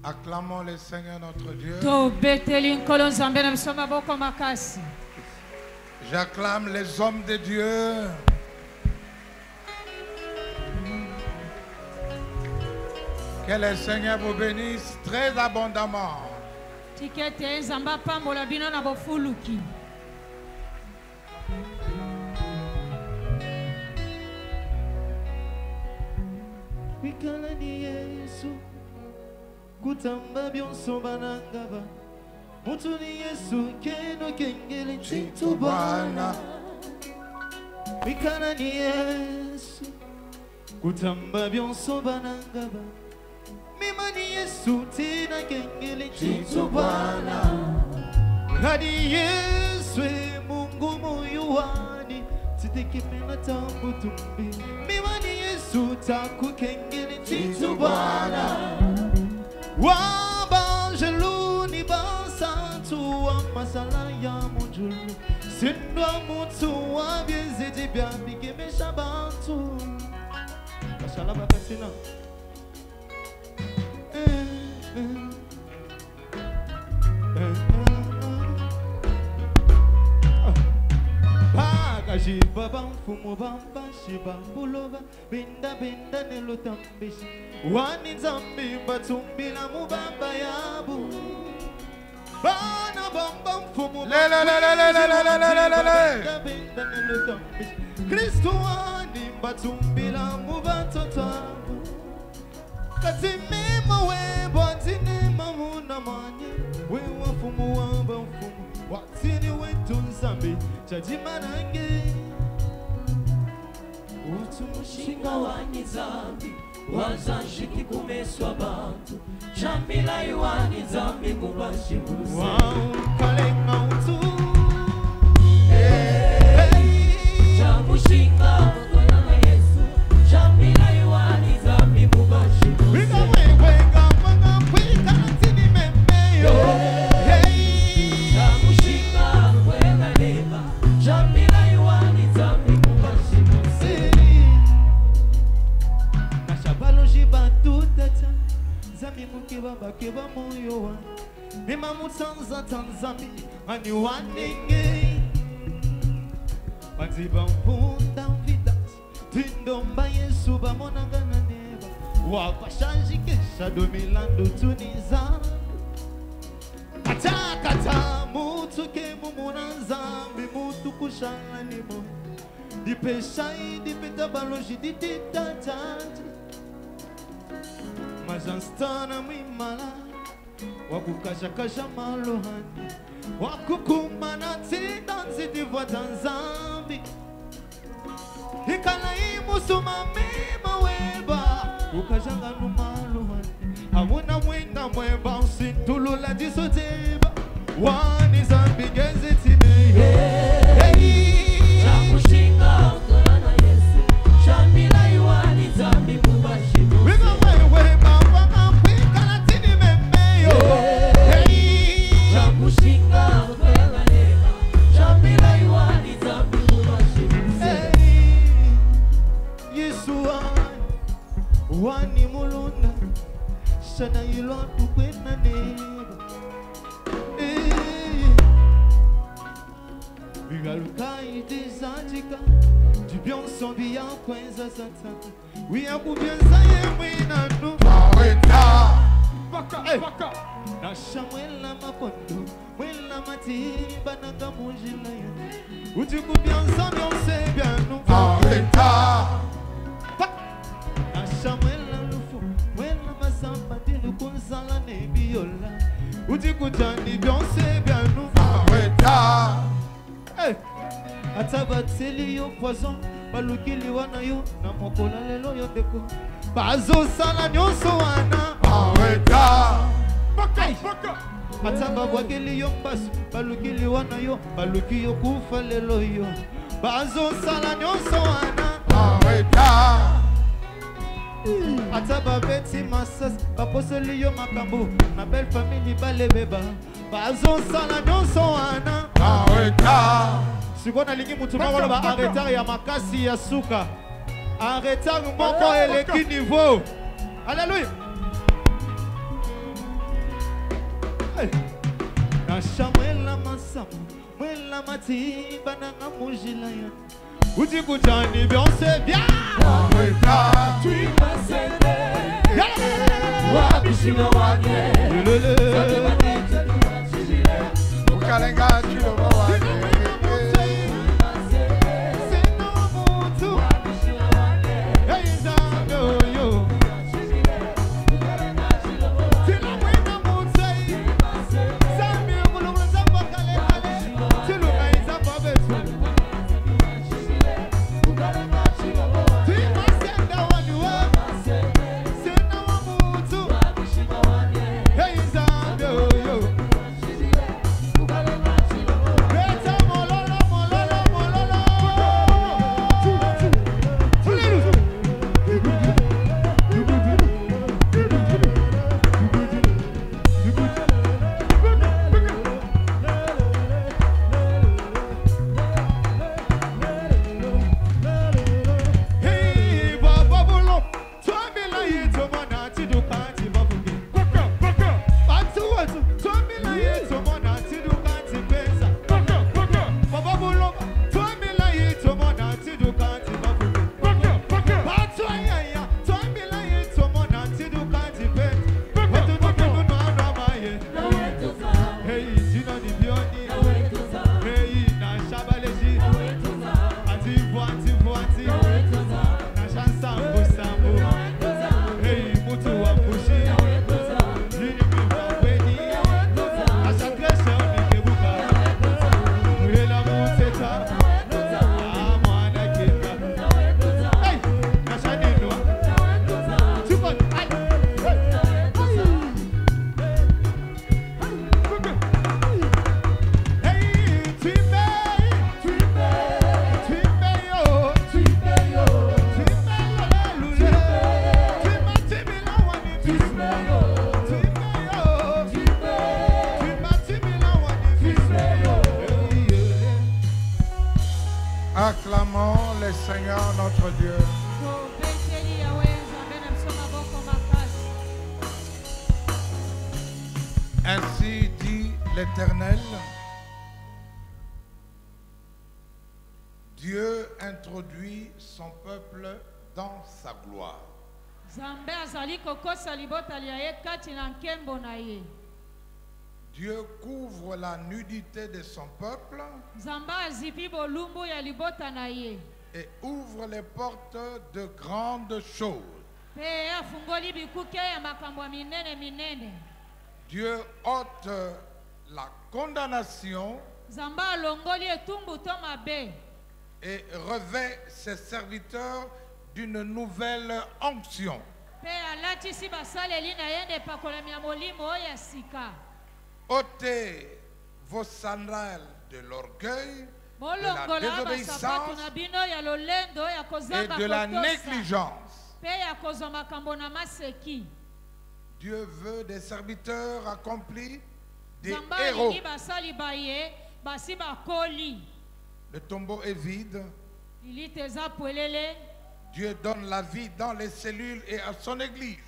Acclamons le Seigneur notre Dieu. J'acclame les hommes de Dieu. Que le Seigneur vous bénisse très abondamment. Kutamba byonso banangaba Mutuni Yesu keno kengele chitu bana Mikana ni Yesu Kutamba byonso banangaba Mimani Yesu tina kengele chitu bana Hadi Yesu Mungu moyuani Titekimena tambu tumbi Mimani Yesu taku kengele chitu bana Wabanjeluni basantu wa masala ya monjulu Sindwa mutu wa biezidi bia bigeme shabantu Mashala bakatina Shiba bamfumo bamba shiba bulova binda binda nelotambishi wani zambi batumbila mubamba yabu bana bamba mfumo binda binda nelotambishi Kristo wani batumbila mubatotabu katimima webo atinima muna manye wewa fumu wamba mfumo watini wetu nzambi chajimanange Utumushinga wani zambi wazanshiki kumeswa bantu Chambila yuwani zambi kubashibuze kalenga utu Chamushinga wakona na Yesu Chambila yuwani zambi kubashibuze Wika wewenga mwanga kwika natini memeyo Chamushinga wakona leba Chambila yuwani zambi kubashibuze Nashabaloji batutata Zami mukiba bakiba moyo wa Mima mutanza tanzami Ani wanenge Banziba mpunda mvidat Tindomba Yesu bamonanga na neba Wakashanji kesha domilando tunizambi Kata mutu ke mumuna zambi Mutu kushana nimo Dipeshai dipeta baloji dititatati Majanstana mwimala Wakukashakasha malohani Wakukumana tidanzi divwa tanzambi Hikala imusuma mima weba Ukajanga numalohani Hamuna mwenda mweba Usintulula disoteba Wani zambi gezi tine Chamushinga wakona na Yesu Chambila yuwani zambi kubashibuze Chamushinga wakona leba Chambila yuwani zambi kubashibuze Yesu wani mulunda Shana yilwa tukwena neba Bigalukai desatika Dibionso biya kwenza sata Wia kubienza yemwina nu Aweta. Baka Nasha mwela makondo Mwela matiba nanga mujila ya Uti kubienza mionse bianu Aweta. Nasha mwela lufu Mwela masamba dilu kunzala nebiola Uti kutani bionse bianu Aweta. Atabateli yo poison balukili wana yo na mokola lelo yo deko bazo sala nyonso wana Aweta. Baka Atababwakili yo mbasu balukili wana yo baluki yo kufa lelo yo bazo sala nyonso wana Aweta. Atababeti masas baposeli yo makambo na belle famille balebeba bazo sala nyonso wana Aweta. Sikona lingi mutuma wala ba arrêter ya makasi ya suka arrêter moko eleki niveau. Alléluia. Nasha mwela masamu, mwela mati, bananga mujila ya. Uti kutani Beyoncé, viens. Tu m'as cédé. Wabishino wage. Ukalenga chilo wage. Acclamons le Seigneur notre Dieu. Ainsi dit l'Éternel, Dieu introduit son peuple dans sa gloire. Dieu couvre la nudité de son peuple et ouvre les portes de grandes choses. Dieu ôte la condamnation et revêt ses serviteurs d'une nouvelle onction. Ôtez vos sandales de l'orgueil, de la désobéissance et de la négligence. Dieu veut des serviteurs accomplis, des héros. Le tombeau est vide. Dieu donne la vie dans les cellules et à son église.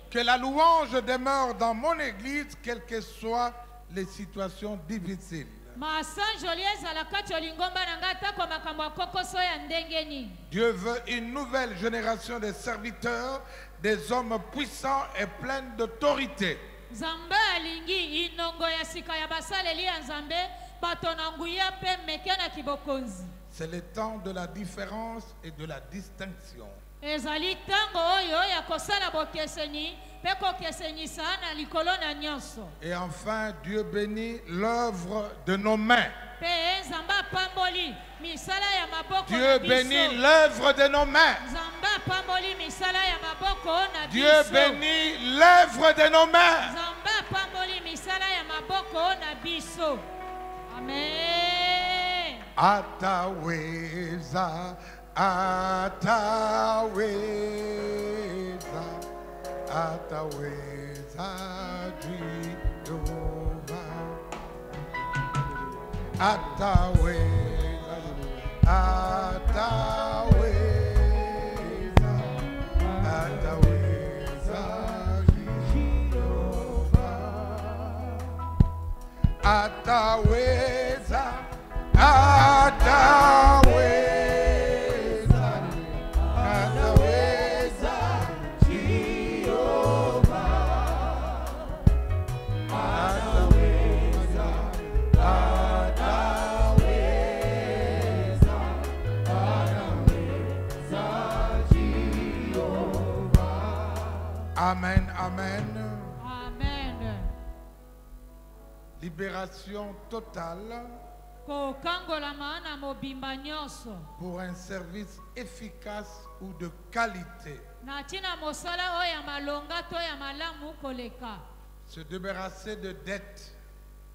Que la louange demeure dans mon église, quelles que soient les situations difficiles. Dieu veut une nouvelle génération de serviteurs, des hommes puissants et pleins d'autorité. C'est le temps de la différence et de la distinction. Et enfin, Dieu bénit l'œuvre de nos mains. Dieu bénit l'œuvre de nos mains. Dieu bénit l'œuvre de nos mains. Amen. Ataweza, ataweza, ataweza, Jehovah. Ataweza, ataweza, ataweza. ataweza, ataweza, ataweza, Jehova, ataweza, ataweza, ataweza, Jehova. Amen, amen. Amen. Libération totale Kokangola maana mobimba nyonso. pour un service efficace ou de qualité. Na tina mosala oyo ya malonga to ya malamu koleka. Se débarrasser de dettes.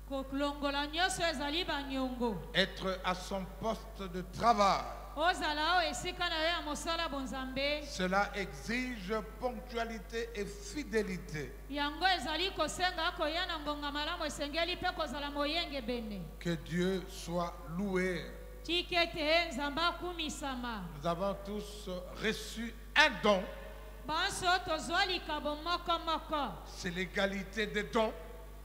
Kolongola nyonso ezali banyongo. Être à son poste de travail. Ozala o esika na yo ya mosala bonzambe. Cela exige ponctualité et fidélité. Yango ezali kosenga koya na ngonga malamu esengeli pe kozala moyenge bene. Que Dieu soit loué. Tikete nzamba kumisama. Nous avons tous reçu un don. Banso tozwali kabo moko moko. C'est l'égalité des dons.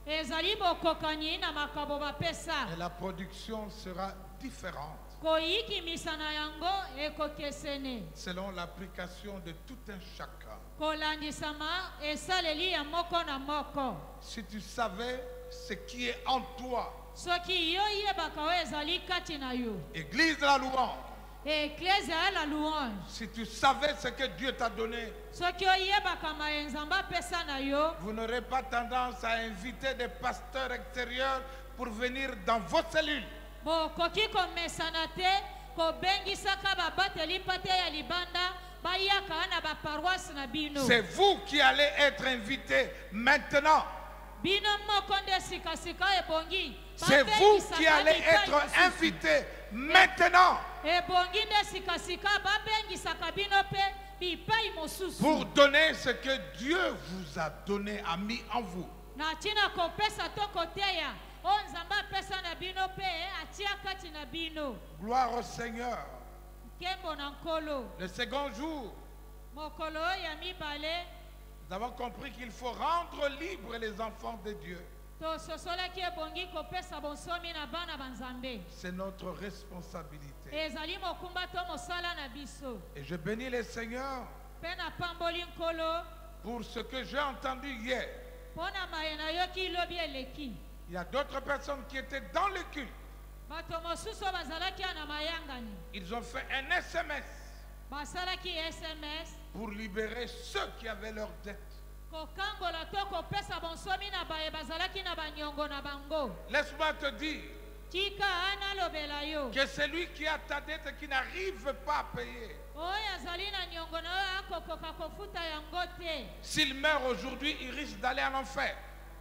Ezali bokokani na makabo bapesa. Et la production sera différente Koyiki misana yango ekokesene. selon l'application de tout un chacun. Kolandisama esaleli ya moko na moko. Si tu savais ce qui est en toi, Soki yo yebaka o ezali kati na yo. Église de la louange, Ecclesia la louange. si tu savais ce que Dieu t'a donné, Soki o yebaka maenzamba pesa na yo. vous n'aurez pas tendance à inviter des pasteurs extérieurs pour venir dans vos cellules. Bo koki komesana te kobengisaka babateli pate ya libanda bayaka na ba paroisse na bino. C'est vous qui allez être invités maintenant. Bino moko nde sika sika ebongi. C'est vous qui allez être invités maintenant Ebongi nde sika sika babengisaka bino pe bipai mosusu. pour donner ce que Dieu vous a donné, a mis en vous. Na tina kopesa to koteya onzamba pesa na bino pe atia kati na bino. Gloire au Seigneur. Kembo na nkolo. Le second jour, Mokolo ya mibale nous avons compris qu'il faut rendre libres les enfants de Dieu. to sosolaki ebongi kopesa bonsomi na bana banzambe. C'est notre responsabilité. Ezali mokumba to mosala na biso. Et je bénis le Seigneur Pe na pamboli nkolo pour ce que j'ai entendu hier. pona mayena yoki lobi eleki. Il y a d'autres personnes qui étaient dans le culte. Bato mosusu bazalaki na mayangani. Ils ont fait un SMS Basalaki SMS pour libérer ceux qui avaient leurs dettes. kokangola to kopesa bonsomi na baye bazalaki na banyongo na bango. Laisse-moi te dire Tika ana lobela yo. que celui qui a ta dette et qui n'arrive pas à payer, Oya zali na nyongo na yo akokoka kofuta yango te. s'il meurt aujourd'hui, il risque d'aller en enfer.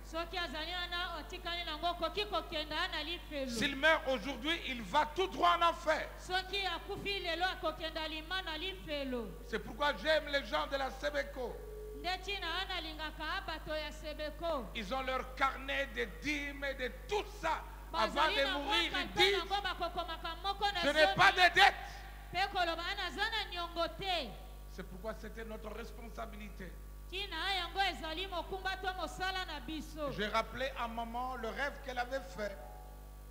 Soki azali na otikani nango koki kokenda na lifelo. S'il meurt aujourd'hui, il va tout droit en enfer. Soki akufi lelo akokenda lima na lifelo. C'est pourquoi j'aime les gens de la Sebeco. Ndeti na ana lingaka abato ya sebeko. Ils ont leur carnet de dîmes et de tout ça. Avant Bazali de na mourir, mwaka ils mpe disent, nango bakokomaka moko na je n'ai pas de dette. Pe koloba ana zana nyongo te. C'est pourquoi c'était notre responsabilité. Tina yango ezali mokumba to mosala na biso. J'ai rappelé à maman le rêve qu'elle avait fait.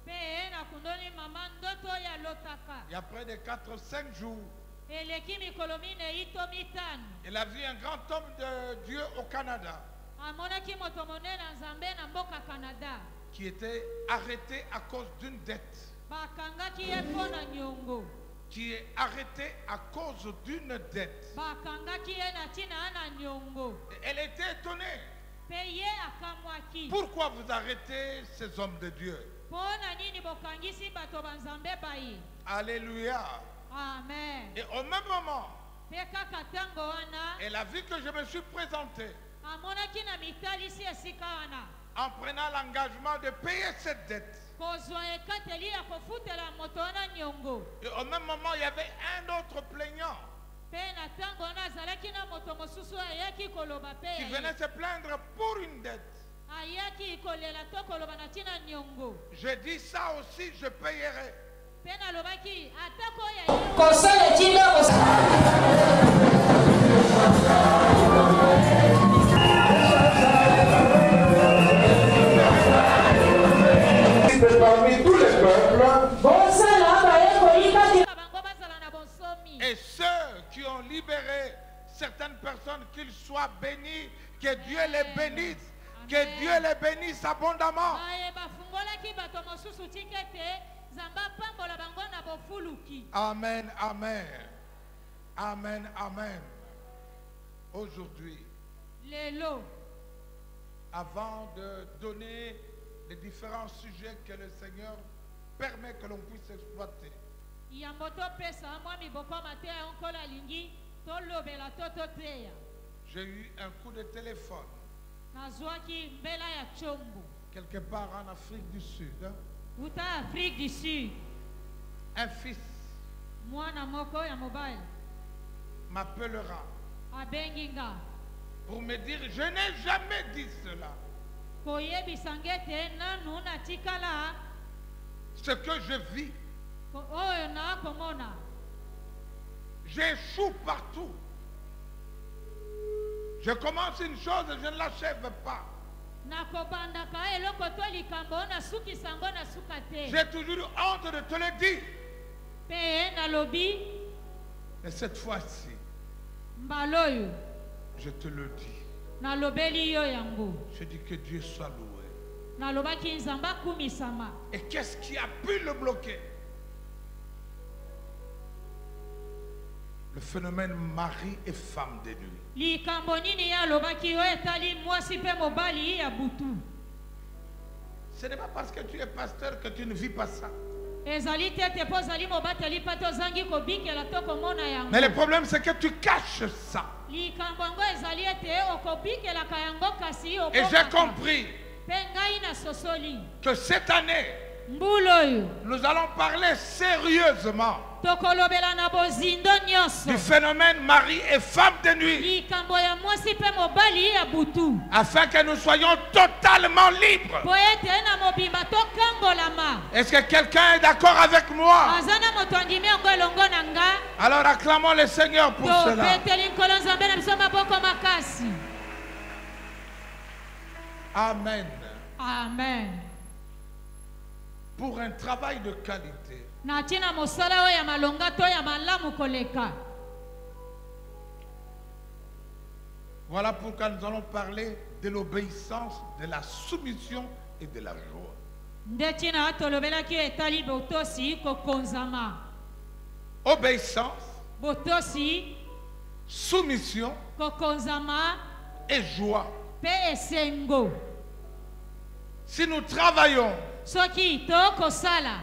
Pe na kundoni mama ndoto ya lotaka. Il y a près de 4-5 jours, Eleki mikolo mine ito mitano. elle a vu un grand homme de Dieu au Canada Amonaki moto monene nzambe na mboka Canada. qui était arrêté à cause d'une dette. Bakangaki ye mpo na nyongo. Qui est arrêté à cause d'une dette. Bakangaki ye na tina ana nyongo. Et elle était étonnée. Pe ye akamwaki. Pourquoi vous arrêtez ces hommes de Dieu? Pona nini bokangisi bato banzambe bayi. Alléluia. Amen. Et au même moment, Pe kaka tango wana. elle a vu que je me suis présenté Amonaki na mitalisi esika wana. en prenant l'engagement de payer cette dette. Kozwa ekateli ya kofutela moto wana nyongo. Et au même moment, il y avait un autre plaignant Pe na tango wana azalaki na moto mosusu ayaki koloba pe. qui venait se plaindre pour une dette. Ayaki kolela to koloba na tina nyongo. Je dis ça aussi, je payerai. Pe na lobaki atako ya yo. Kosala etinda parmi tous les peuples. bosala bayekoli kati bango bazala na bonsomi. Et ceux qui ont libéré certaines personnes, qu'ils soient bénis, que Dieu les bénisse, que Dieu les bénisse abondamment. Baye bafungolaki bato mosusu tika ete Nzambe apambola bango na bofuluki. Amen, amen. Amen, amen. Aujourd'hui, Lelo, avant de donner les différents sujets que le Seigneur permet que l'on puisse exploiter, yambo topesa mwami bokoma te onkola lingi tolobela tototeya. j'ai eu un coup de téléphone Nazwaki mbela ya chombo. quelque part en Afrique du Sud. Uta Afrique du Sud. Un fils Mwana moko ya mobile. m'appellera Abenginga. pour me dire, je n'ai jamais dit cela. Koyebisa ngete nanu natikala Ce que je vis, oyo na komona. j'échoue partout. Je commence une chose et je ne l'achève pas. Nakobandaka eloko to likambo na suki sango na sukate. J'ai toujours eu honte de te le dire. Pe na lobi Mais cette fois-ci, mbaloyo je te le dis. na lobeli yo yango. Je dis que Dieu soit loué. Na lobaki nzamba kumisama. Et qu'est-ce qui a pu le bloquer? Le phénomène mari et femme de nuit. Likambo nini ya lobaki yo etali mwasi pe mobali ya butu. Ce n'est pas parce que tu es pasteur que tu ne vis pas ça. Ezali tete po zali mobateli pato zangi kobikela to komona yango. Mais le problème, c'est que tu caches ça. Likambo ngo ezali ete okobikela ka yango kasi Et okobaka. j'ai compris Pe ngai na sosoli. que cette année, Mbuloyo. nous allons parler sérieusement Tokolobela na bozindo nyonso. du phénomène mari et femme de nuit, Likambo ya mwasi pe mobali ya butu. afin que nous soyons totalement libres. Po ete na mobimba tokambolama. Est-ce que quelqu'un est d'accord avec moi? Azana moto andimi yango elongo na nga. Alors acclamons le Seigneur pour cela. Topeteli nkolo nzambe na biso maboko makasi. Amen. Amen. Pour un travail de qualité, Na tina mosala oyo ya malonga to ya malamu koleka. voilà pourquoi nous allons parler de l'obéissance, de la soumission et de la joie. Nde tina tolobelaki etali botosi kokonzama. Obéissance, Botosi soumission kokonzama et joie. pe esengo. Si nous travaillons Soki tokosala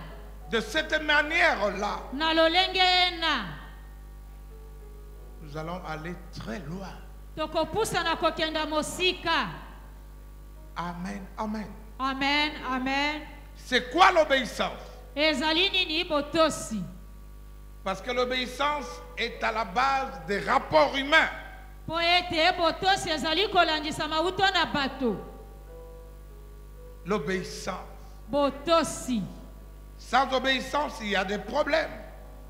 de cette manière-là, na lolenge na nous allons aller très loin. tokopusa na kokenda mosika. Amen, amen. Amen, amen. C'est quoi l'obéissance? Ezali nini botosi? Parce que l'obéissance est à la base des rapports humains. Po ete botosi ezali kolandisa mauto na bato. L'obéissance. Botosi. Sans obéissance, il y a des problèmes.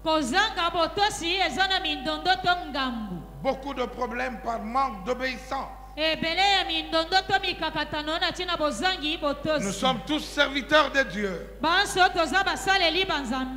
Kozanga botosi ezana mindondo to ngambu. Beaucoup de problèmes par manque d'obéissance. Ebele ya mindondo to mikakatano na tina bozangi botosi. Nous sommes tous serviteurs de Dieu, Banso toza basaleli banzambe.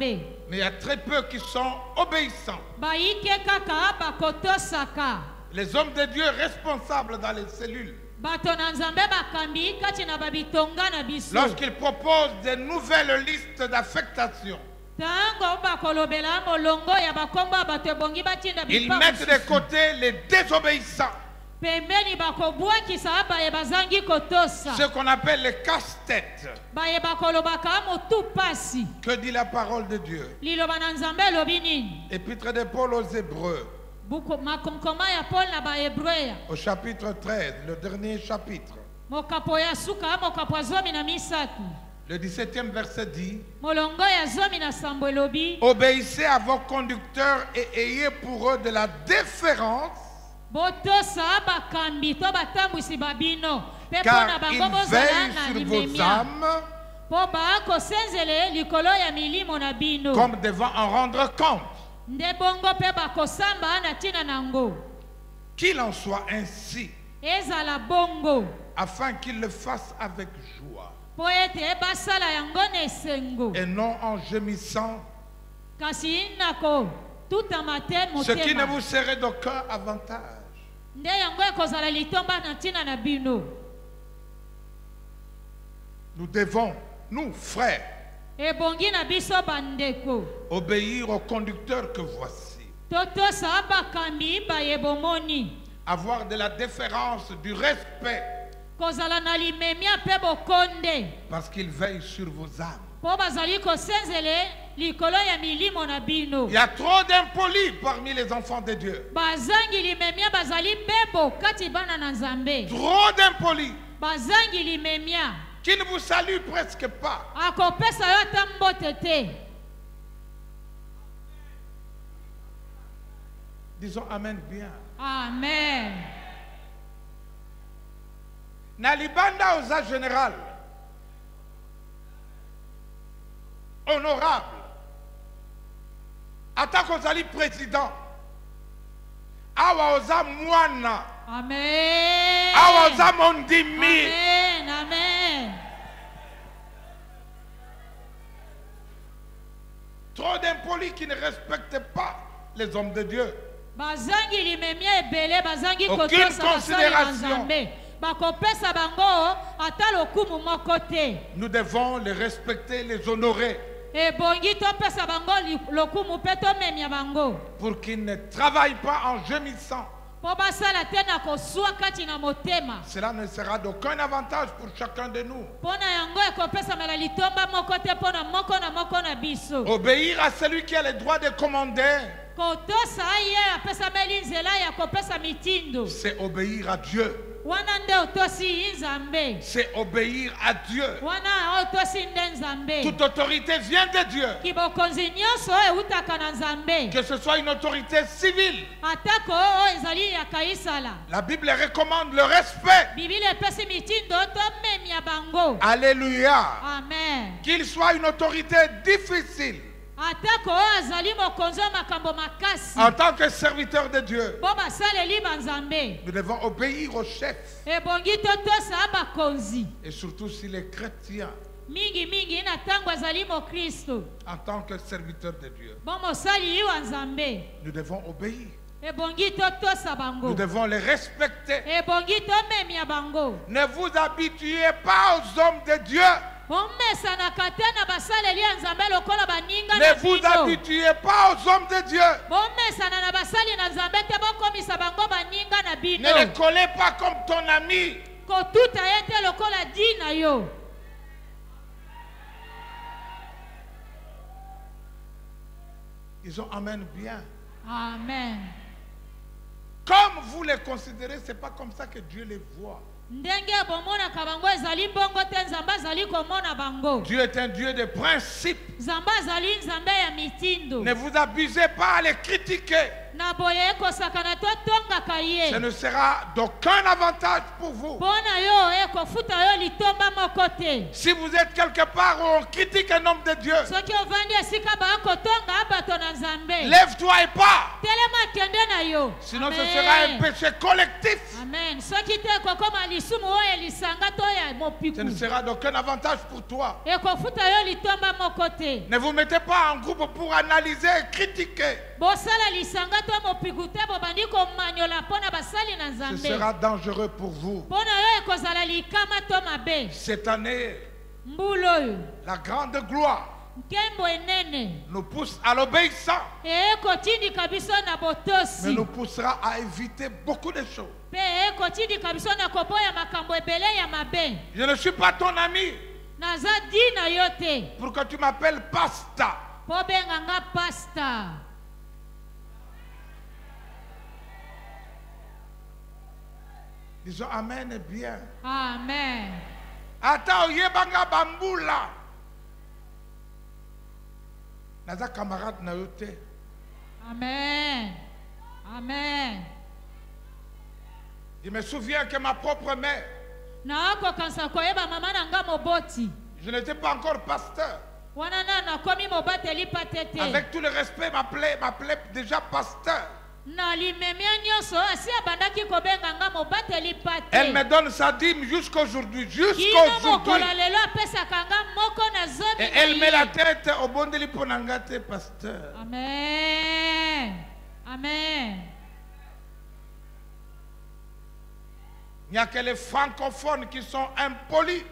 mais il y a très peu qui sont obéissants. Baike kaka bakotosaka. Les hommes de Dieu responsables dans les cellules, Bato na nzambe bakambi kati na babitonga na biso. lorsqu'ils proposent de nouvelles listes d'affectation, Tango bakolobela molongo ya bakomba bato ebongi batinda ils bipa mettent de mosusu. côté les désobéissants, Pembeni bakobwakisa baye bazangi kotosa. ce qu'on appelle les casse-têtes. Baye bakolobaka motu pasi. Que dit la parole de Dieu? Liloba na nzambe elobi nini? Épître de Paul aux Hébreux, Buku makomkoma ya Paul na baebreya. au chapitre 13, le dernier chapitre, Mokapo ya suka mokapo ya zomi na misatu. le 17e verset dit: Molongo ya zomi na sambo elobi. obéissez à vos conducteurs et ayez pour eux de la déférence, Botosa bakambi to batambwisi babino. Pe car pona bango ils bozala veillent na sur vos limemia. âmes Po bakosenzele likolo ya milimo na bino. comme devant en rendre compte. Nde bongo pe bakosamba na tina nango. Qu'il en soit ainsi, Ezala bongo. afin qu'ils le fassent avec joie. po ete basala yango na esengo et non en gémissant, kasi nako tuta maten ce qui ne motema vous serait d'aucun avantage. nde yango ekozala litomba na ntina na bino. Nous devons, nous frères, Ebongi na biso bandeko obéir au conducteur que voici, totosa bakambi bayebomoni avoir de la déférence, du respect, kozala na limemia mpe bokonde parce qu'il veille sur vos âmes. mpo bazali kosenzele likolo ya milimo na bino. Il y a trop d'impolis parmi les enfants de Dieu. Bazangi limemia bazali bebo kati bana na Nzambe. Trop d'impolis Bazangi limemia qui ne vous saluent presque pas. akopesa yo ata mbote te. Disons Amen bien. Amen. Nalibanda aux âges général, honorable, attaque aux ali président, awa oza mwana, Amen. awa oza mondimi. Amen. Amen. Trop d'impolis qui ne respectent pas les hommes de Dieu. Bazangi limemia ebele bazangi Aucune kotosa basali na considération. Nzambe. Bakopesa bango ata lokumu moko te. Nous devons les respecter, les honorer Ebongi topesa bango lokumu mpe tomemia bango. pour qu'ils ne travaillent pas en gémissant. Po basala te na kosua kati na motema. Cela ne sera d'aucun avantage pour chacun de nous. Mpo na yango ekopesamela litomba moko te mpo na moko na biso. Obéir à celui qui a le droit de commander, Kotosa ye apesameli nzela ya kopesa mitindo. c'est obéir à Dieu. Wana nde otosi Nzambe. C'est obéir à Dieu. Wana otosi nde Nzambe. Toute autorité vient de Dieu. Kibokonzi nyonso eutaka na Nzambe. Que ce soit une autorité civile. Atako oyo ezali ya kaisala. La Bible recommande le respect. Biblia epesi mitindo tomemia bango. Alléluia. Amen. Qu'il soit une autorité difficile. Atako oyo azali mokonzi wa makambo makasi. En tant que serviteur de Dieu, Bo basaleli banzambe. nous devons obéir au chef. Ebongi totosa bakonzi. Et surtout s'il est chrétien, Mingi na tango azali mokristo. en tant que serviteur de Dieu, Bo mosali wa Nzambe. nous devons obéir. Ebongi totosa bango. Nous devons les respecter. Ebongi tomemia bango. Ne vous habituez pas aux hommes de Dieu. Bomesanaka te na basaleli ya Nzambe lokola baninga na Ne vous bino. habituez pas aux hommes de Dieu. Bomesana na basali na Nzambe te bokomisa bango baninga na bino. Ne les collez pas comme ton ami. Kotuta ye te lokola dina yo. Ils ont Amen bien. Amen. Comme vous les considérez, ce n'est pas comme ça que Dieu les voit. Ndenge bomonaka bango ezali mbongo te Nzambe azali komona bango. Dieu est un Dieu de principe. Nzambe azali Nzambe ya mitindo. Ne vous abusez pas à les critiquer. Na boye ekosakana totongaka ye. Ce ne sera d'aucun avantage pour vous. Mpona yo ekofuta yo litomba moko te. Si vous êtes quelque part où on critique un homme de Dieu, Soki ovandi esika bakotonga bato na Nzambe. lève-toi et pars. Telema kende na yo. Sinon ce Amen. sera un péché collectif. Amen. Soki te kokoma lisumu oyo elisanga to ya Ce ne mopiku. sera d'aucun avantage pour toi. Ekofuta yo litomba moko te. Ne vous mettez pas en groupe pour analyser et critiquer. Bosala lisanga to mopiku te bobandi komanyola mpona basali na Ce Nzambe. sera dangereux pour vous. Mpona yo ekozala likama to mabe. Cette année, Mbulu oyo la grande gloire nkembo enene nous pousse à l'obéissance, ekotindika biso na mais botosi nous poussera à éviter beaucoup de choses. mpe ekotindika biso na koboya makambo ebele ya mabe. Je ne suis pas ton ami Naza dina yo te pour que tu m'appelles pasta. mpo benganga pasta. Disons Amen et bien. Amen. Ata oyebanga bambula. Naza camarade na yo te. Amen. Amen. Je me souviens que ma propre mère, Nakokanisa koyeba mama na nga moboti. je n'étais pas encore pasteur. Wana na nakomi mobateli patete. Avec tout le respect, m'appelait déjà pasteur. Elle me donne sa dîme jusqu'aujourd'hui. Jusqu'aujourd'hui. Et elle met la tête au bon délit pour n'engâter, pasteur. Amen. Amen. Il n'y a que les francophones qui sont impolis.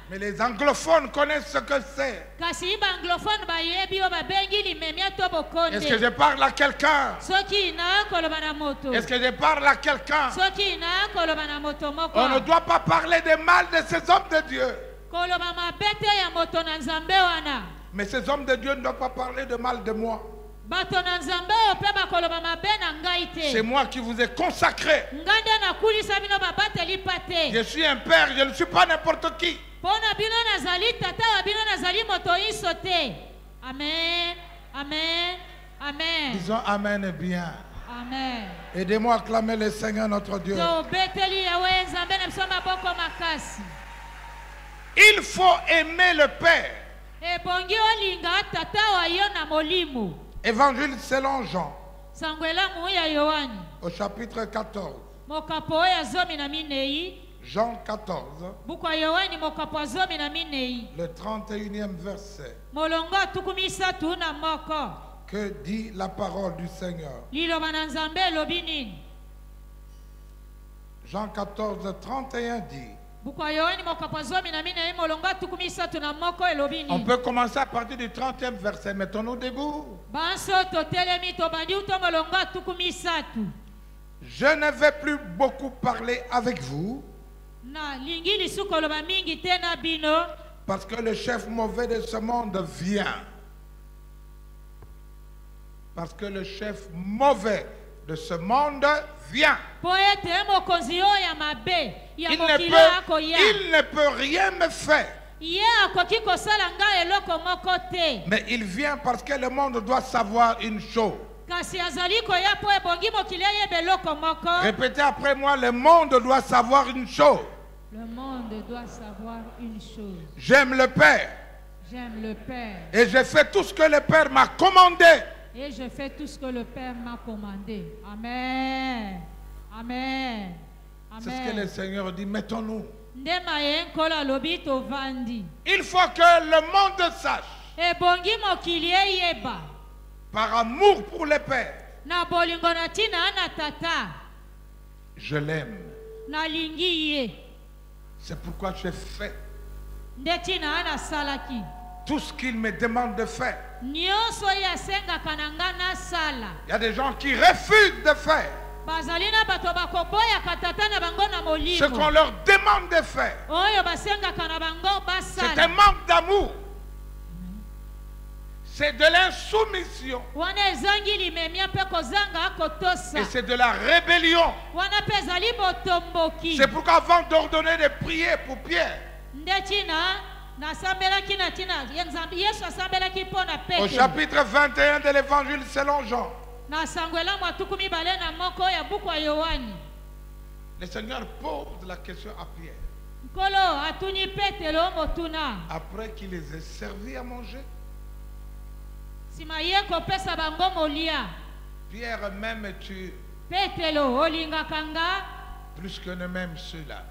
Mais les anglophones connaissent ce que c'est. Est-ce que je parle à quelqu'un? Est-ce que je parle à quelqu'un? On ne doit pas parler de mal de ces hommes de Dieu. Mais ces hommes de Dieu ne doivent pas parler de mal de moi. C'est moi qui vous ai consacré. Je suis un père, je ne suis pas n'importe qui. Amen. Amen. Amen. Disons Amen et bien. Amen. Aidez-moi à acclamer le Seigneur notre Dieu. Il faut aimer le Père. Évangile selon Jean, au chapitre 14. Jean 14, le 31e verset. Que dit la parole du Seigneur? Jean 14, 31 dit. On peut commencer à partir du 30e verset. Mettons-nous debout. Je ne vais plus beaucoup parler avec vous, parce que le chef mauvais de ce monde vient. Parce que le chef mauvais de ce monde vient. Il ne peut rien me faire. Mais il vient parce que le monde doit savoir une chose. Répétez après moi, le monde doit savoir une chose. Le monde doit savoir une chose. J'aime le Père. J'aime le Père. Et je fais tout ce que le Père m'a commandé. Et je fais tout ce que le Père m'a commandé. Amen. Amen. C'est ce que le Seigneur dit. Mettons-nous. Il faut que le monde sache. Par amour pour le Père. Je l'aime. C'est pourquoi je fais tout ce qu'il me demande de faire. Il y a des gens qui refusent de faire ce qu'on leur demande de faire. C'est un manque d'amour. C'est de l'insoumission. Et c'est de la rébellion. C'est pourquoi avant d'ordonner de prier pour Pierre, au chapitre 21 de l'évangile selon Jean, le Seigneur pose la question à Pierre. Après qu'il les ait servis à manger, Pierre, m'aimes-tu plus que ne m'aiment ceux-là?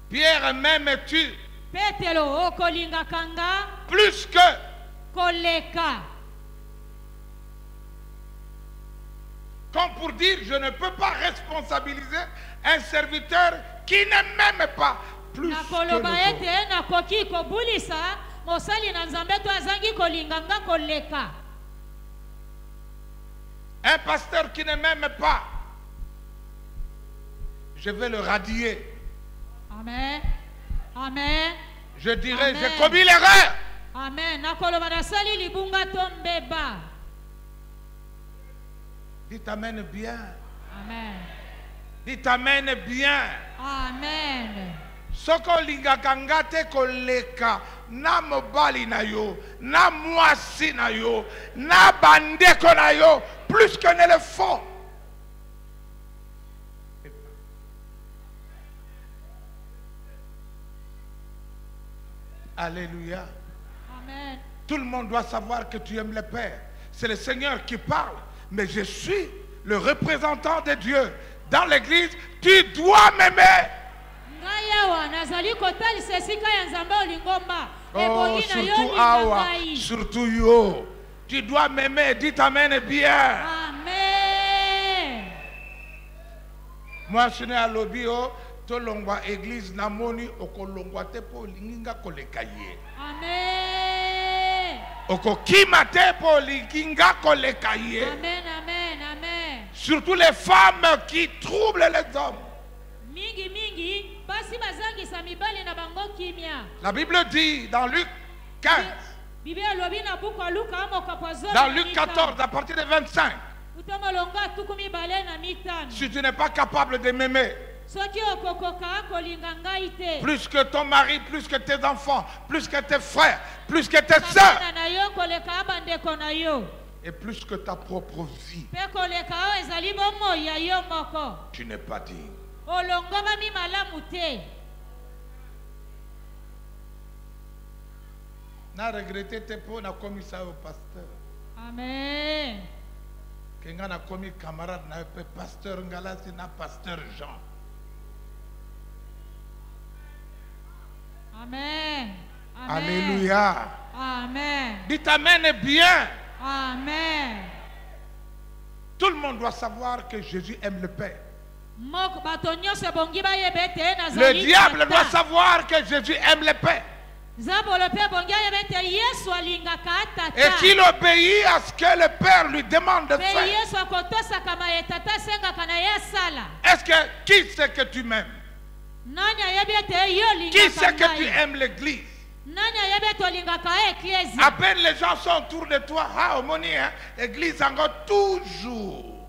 Pierre, m'aimes-tu plus que? Comme pour dire, je ne peux pas responsabiliser un serviteur qui ne m'aime pas plus que le un pasteur qui ne m'aime pas, je vais le radier. Amen. Amen. Je dirais, j'ai commis l'erreur. Amen. Dites amen bien. Amen. Dites amen bien. Amen. Soko lingaka ngate koleka na mobali na yo, na mwasi na yo, na bandeko na yo, plus que ne le font. Alléluia. Amen. Tout le monde doit savoir que tu aimes le Père. C'est le Seigneur qui parle. Mais je suis le représentant de Dieu. Dans l'église, tu dois m'aimer. Oh, surtout Awa, surtout yo. Tu dois m'aimer. Dis amen bien. Amen. Moi, je suis né à Lobio. Tolongwa église namoni okolongwa te po linginga kolekaye. Amen. Okokima te po linginga kolekaye. Amen, amen, amen. Surtout les femmes qui troublent les hommes. Mingi mingi basi bazangi sa mibali na bango kimia. La Bible dit dans Luc 15. Dans Luc 14 à partir de 25. Si tu n'es pas capable de m'aimer, plus que ton mari, plus que tes enfants, plus que tes frères, plus que tes soeurs, et plus que ta propre vie, tu n'es pas digne. Na regretté tes peaux, na commis ça au pasteur. Amen. Kenga na commis camarade na pasteur ngala c'est na pasteur Jean. Amen. Amen. Alléluia. Amen. Dites amen bien. Amen. Tout le monde doit savoir que Jésus aime le Père. Le diable doit savoir que Jésus aime le Père. Et qu'il obéit à ce que le Père lui demande de faire. Est-ce que qui sait que tu m'aimes? Qui sait que tu aimes l'église? À peine les gens sont autour de toi, ah, omoni, hein, église encore toujours.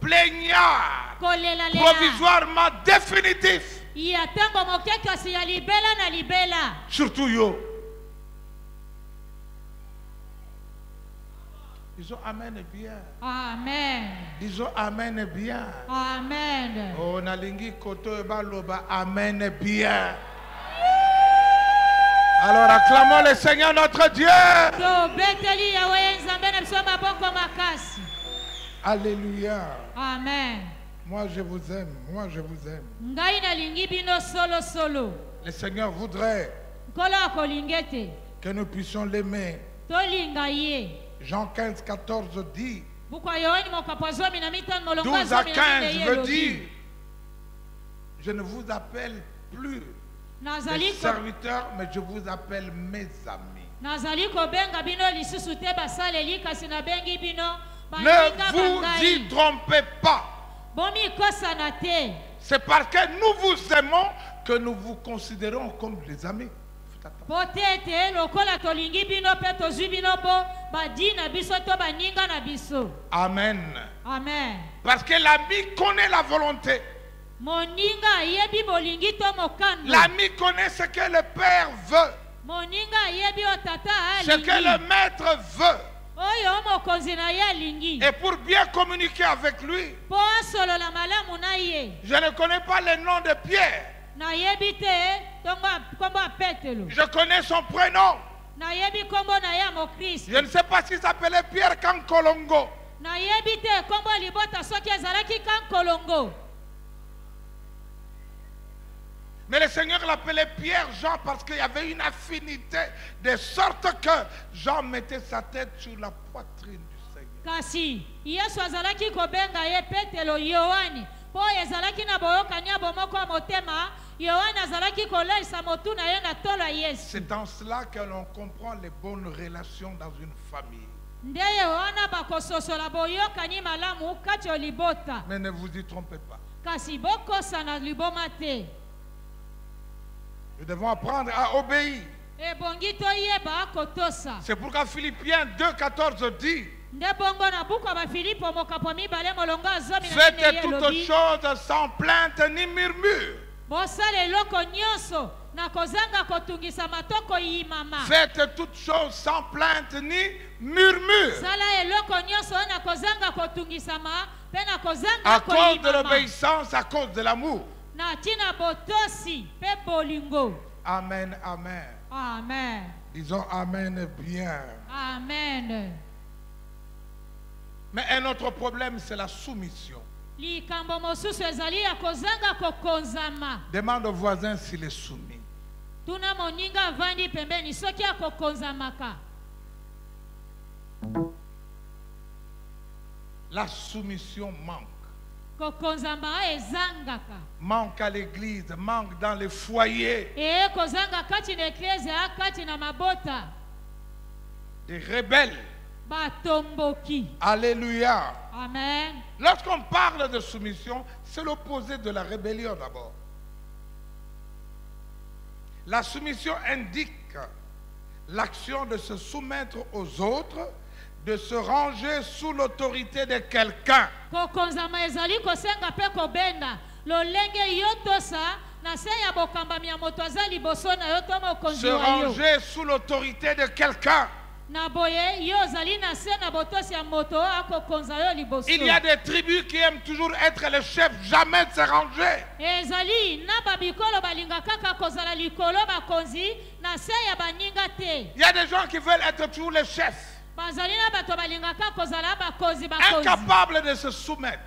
Plaignard, provisoirement définitif. Surtout yo. Disons amen bien. Amen. Disons amen bien. Amen. Oh, nalingi koto ebaloba amen bien. Alors acclamons le Seigneur notre Dieu. Alléluia. Amen. Moi je vous aime, moi je vous aime. Le Seigneur voudrait que nous puissions l'aimer. Jean 15, 14 dit, 12 à 15 veut dire, je ne vous appelle plus des serviteurs, mais je vous appelle mes amis. Ne vous y trompez pas. C'est parce que nous vous aimons que nous vous considérons comme des amis. Amen. Amen. Parce que l'ami connaît la volonté. L'ami connaît ce que le Père veut. Ce que le Maître veut. Et pour bien communiquer avec lui, je ne connais pas le nom de Pierre. Je connais son prénom. Je ne sais pas s'il s'appelait Pierre Kankolongo. Mais le Seigneur l'appelait Pierre Jean parce qu'il y avait une affinité de sorte que Jean mettait sa tête sur la poitrine du Seigneur. C'est dans cela que l'on comprend les bonnes relations dans une famille. Mais ne vous y trompez pas. Nous devons apprendre à obéir. C'est pourquoi Philippiens 2,14 dit, faites toutes choses sans plainte ni murmure. Faites toutes choses sans plainte ni murmure. À cause de l'obéissance, à cause de l'amour. Amen, amen. Amen. Disons amen bien. Amen. Mais un autre problème, c'est la soumission. Demande au voisin s'il est soumis. La soumission manque. Manque à l'église, manque dans les foyers. Des rebelles. Alléluia. Amen. Lorsqu'on parle de soumission, c'est l'opposé de la rébellion d'abord. La soumission indique l'action de se soumettre aux autres, de se ranger sous l'autorité de quelqu'un. Se ranger sous l'autorité de quelqu'un. Il y a des tribus qui aiment toujours être les chefs, jamais se ranger. Il y a des gens qui veulent être toujours les chefs, incapables de se soumettre.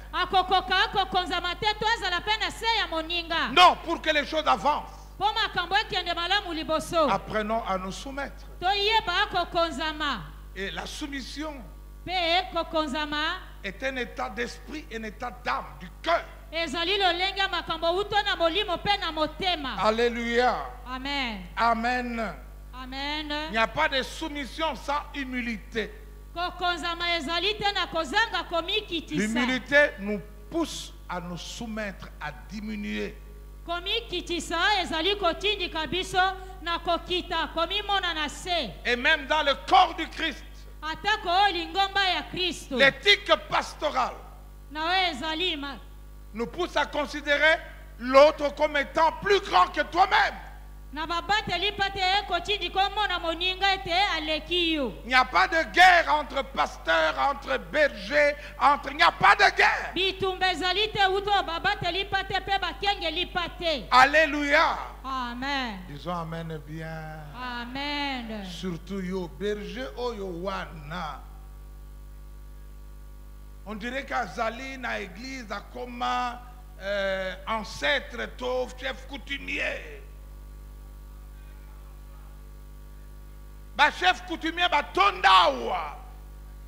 Non, pour que les choses avancent, apprenons à nous soumettre. Et la soumission est un état d'esprit, un état d'âme, du cœur. Alléluia. Amen. Amen. Amen. Il n'y a pas de soumission sans humilité. L'humilité nous pousse à nous soumettre, à diminuer. Et même dans le corps du Christ, l'éthique pastorale nous pousse à considérer l'autre comme étant plus grand que toi-même. Il n'y a pas de guerre entre pasteurs, entre bergers, il n'y a pas de guerre. Alléluia. Amen. Disons amen bien. Amen. Surtout yo berger o yo wana. On dirait qu'Azali na église a comme ancêtre tov chef coutumier. Ba chef coutumier ba tondawa.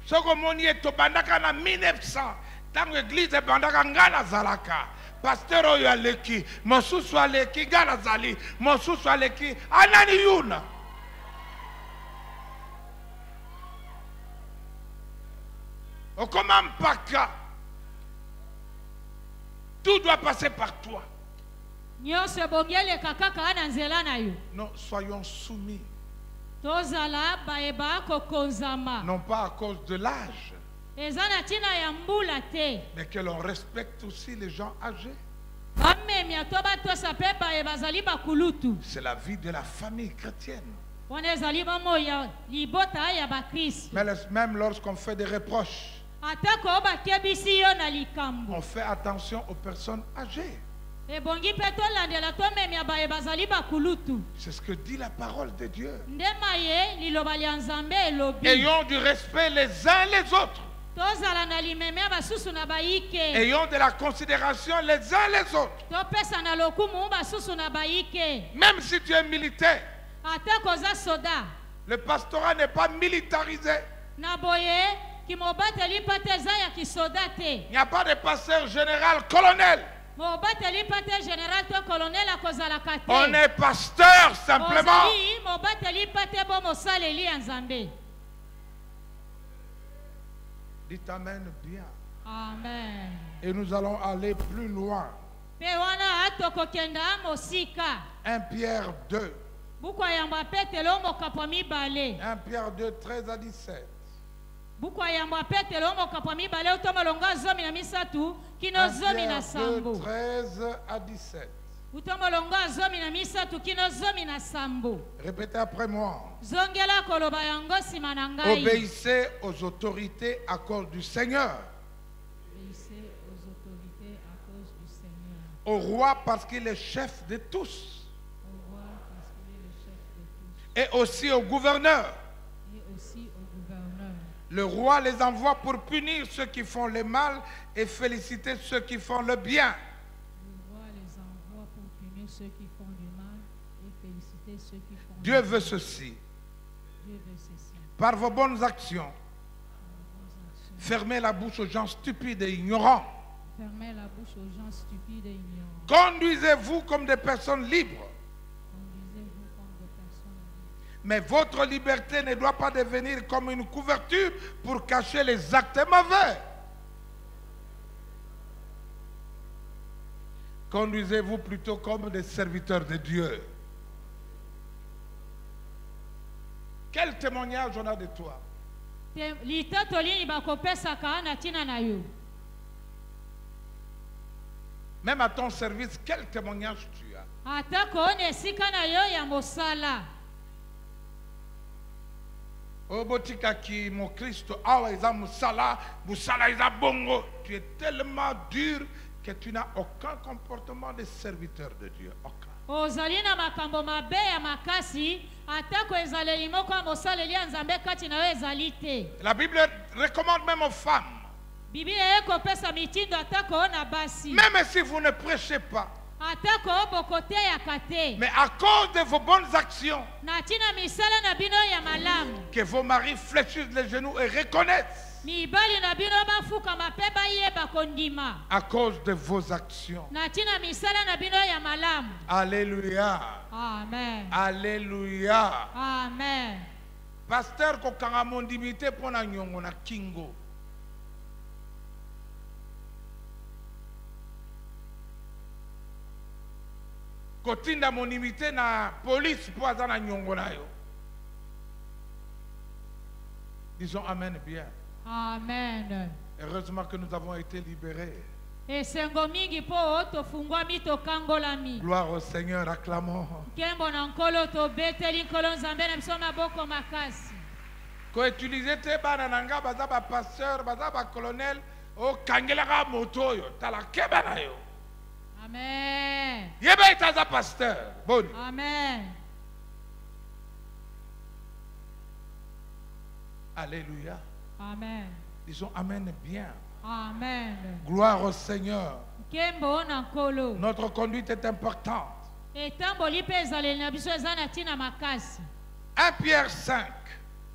Soko moni eto bandaka na 1900. Tango église bandaka ngana zalaka. Pasteur oyo aleki, mosusu aleki ngana zali, mosusu aleki anani yuna. Okoma mpaka. Tout doit passer par toi. Non, soyons soumis. Non pas à cause de l'âge, mais que l'on respecte aussi les gens âgés. C'est la vie de la famille chrétienne. Même lorsqu'on fait des reproches, on fait attention aux personnes âgées. C'est ce que dit la parole de Dieu. Ayons du respect les uns les autres. Ayons de la considération les uns les autres. Même si tu es militaire, le pastorat n'est pas militarisé. Il n'y a pas de pasteur général, colonel. On est pasteur simplement. Dites amen bien. Amen. Et nous allons aller plus loin. 1 Pierre 2. 1 Pierre 2, 13 à 17. 1 Pierre 2, 13 à 17. Répétez après moi. Obéissez aux autorités à cause du Seigneur. Au roi parce qu'il est chef de tous. et aussi aux gouverneurs. et aussi au gouverneur. Le roi les envoie pour punir ceux qui font le mal et féliciter ceux qui font le bien. Le roi les envoie pour punir ceux qui font du mal et féliciter ceux qui font Dieu du veut mal. ceci. Dieu veut ceci. Par vos bonnes actions, fermez la bouche aux gens stupides et ignorants. Fermez la bouche aux gens stupides et ignorants. Conduisez-vous comme des personnes libres. Conduisez-vous comme des personnes libres. Mais votre liberté ne doit pas devenir comme une couverture pour cacher les actes mauvais. Conduisez-vous plutôt comme des serviteurs de Dieu. Quel témoignage on a de toi? Litoto lini bakopesaka na ntina na yo. Même à ton service, quel témoignage tu as? Ata koona esika na yo ya mosala. Obotikaki mon Christ, awa eza musala, musala eza bongo. Tu es tellement dur que tu n'as aucun comportement de serviteur de Dieu. Aucun. Ozali na makambo mabe ya makasi atako ezaleli moko ya mosaleli ya nzambe kati na yo ezali te. La Bible recommande même aux femmes, Biblia ekopesa mitindo atako na basi. même si vous ne prêchez pas, Atako bokote ya kate. mais à cause de vos bonnes actions, Na tina misala na bino ya malamu. que vos maris fléchissent les genoux et reconnaissent Mibali na bino bafuka mape bayeba kondima. à cause de vos actions. Na tina misala na bino ya malamu. Alléluia. Amen. Alléluia. Amen. Pasteur kokanga mondimité pona nyongo na kingo. Kotinda monimité na police po aza na nyongo na yo. Disons amen bien. Amen. Heureusement que nous avons été libérés. Esengo mingi po tofungwami tokangolami. Gloire au Seigneur, acclamons. Kembo na nkolo tobeteli nkolo nzambe na biso maboko makasi. Ko utiliser te bana nanga baza ba pasteur, baza ba colonel, o kangelaka moto yo, tala keba na yo. Amen. Yeba itaza pasteur. Bon. Amen. Alléluia. Amen. Disons amen bien. Amen. Gloire au Seigneur. Kembo na nkolo. Notre conduite est importante. Etamboli pe ezaleli na biso eza na ntina makasi. 1 Pierre 5,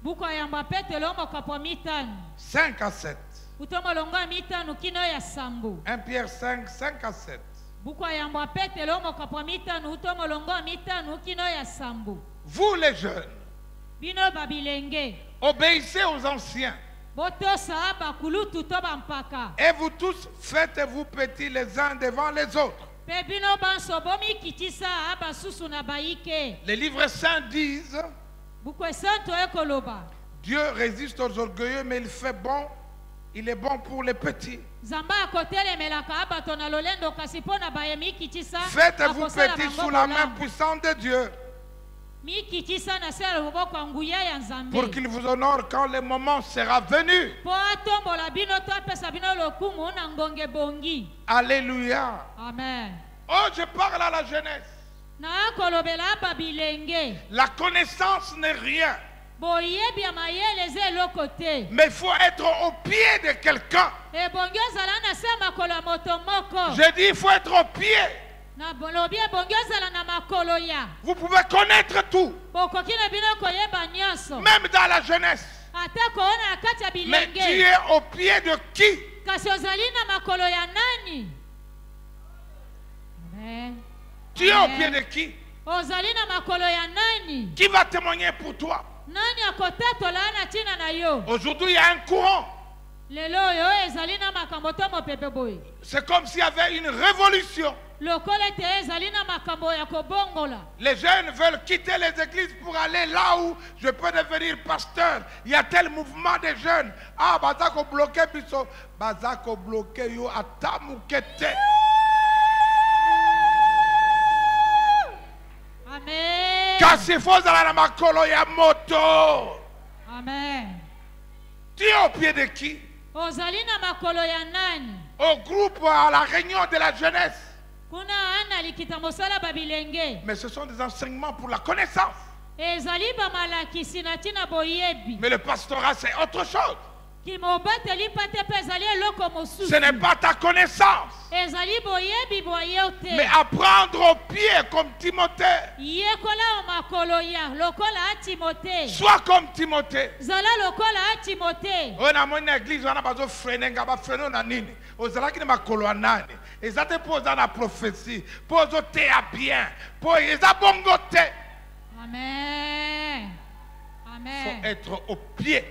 Buku yamba petelo mokapo mitano. 5 à 7. Utomolongo ya mitano kino ya sambo. 1 Pierre 5, 5 à 7. Buku yamba petelo mokapo mitano utomolongo ya mitano kino ya sambo. Vous les jeunes, Bino babilenge. obéissez aux anciens. Botosa bakulutu to bampaka. Et vous tous, faites-vous petits les uns devant les autres. Pe bino banso bomi kitisa basusu na baike. Les livres saints disent, Buku esanto ekoloba. Dieu résiste aux orgueilleux, mais il est bon pour les petits. Zamba akotelemelaka abato na lolendo kasi pona bayemi kitisa. Faites-vous akosala petits bango sous la main bolamu. puissante de Dieu, Mi kitisa na sala loboko ya nguya ya nzambe. pour qu'il vous honore quand le moment sera venu. Po atombola bino to apesa bino lokumu na ngonge bongi. Alléluia. Amen. Oh, je parle à la jeunesse. Na akolobela babilenge. La connaissance n'est rien, Boyebi ya mayele eze eloko te. mais il faut être au pied de quelqu'un. Ebongi ozala na se makolo ya moto moko. Je dis, il faut être au pied. Na lobi ebongi ozala na makolo ya. Vous pouvez connaître tout, Bokoki na bino koyeba nyonso. même dans la jeunesse. Ata koona na kati ya Mais tu bilenge. es au pied de qui? Kasi ozali na makolo ya nani? Amen. Tu es au Amen. pied de qui? Ozali na makolo ya nani? Qui va témoigner pour toi? Nani akotatola na ntina na yo? Aujourd'hui, il y a un courant. Lelo oyo ezali na makambo to mopepe boye. C'est comme s'il y avait une révolution. Lokola ete ezali na makambo ya kobongola. Les jeunes veulent quitter les églises pour aller là où je peux devenir pasteur. Il y a tel mouvement de jeunes. Ah, bazako bloqué biso. Bazako bloqué yo atamukete. Amen. Kasi fozala na makolo ya moto. Amen. Tu es au pied de qui? Ozali na makolo ya nani? Au groupe, à la réunion de la jeunesse. Kuna ana likita mosala babilenge. Mais ce sont des enseignements pour la connaissance. ezali bamalakisi na ntina boyebi Mais le pastorat, c'est autre chose. kimobateli pate mpe ezali eloko mosusu Ce n'est pas ta connaissance. ezali boyebi boye te Mais apprendre au pied comme Timothée. yekola o makolo ya lokola a timote Sois comme Timothée. zala lokola a timote On a mon église, on a besoin de freiner, on a freiner na nini. Ozala ki na makolo ya nani. Ezate poza na prophétie. Pozo te a bien. Po eza bongo te. amen Faut amen être au pied.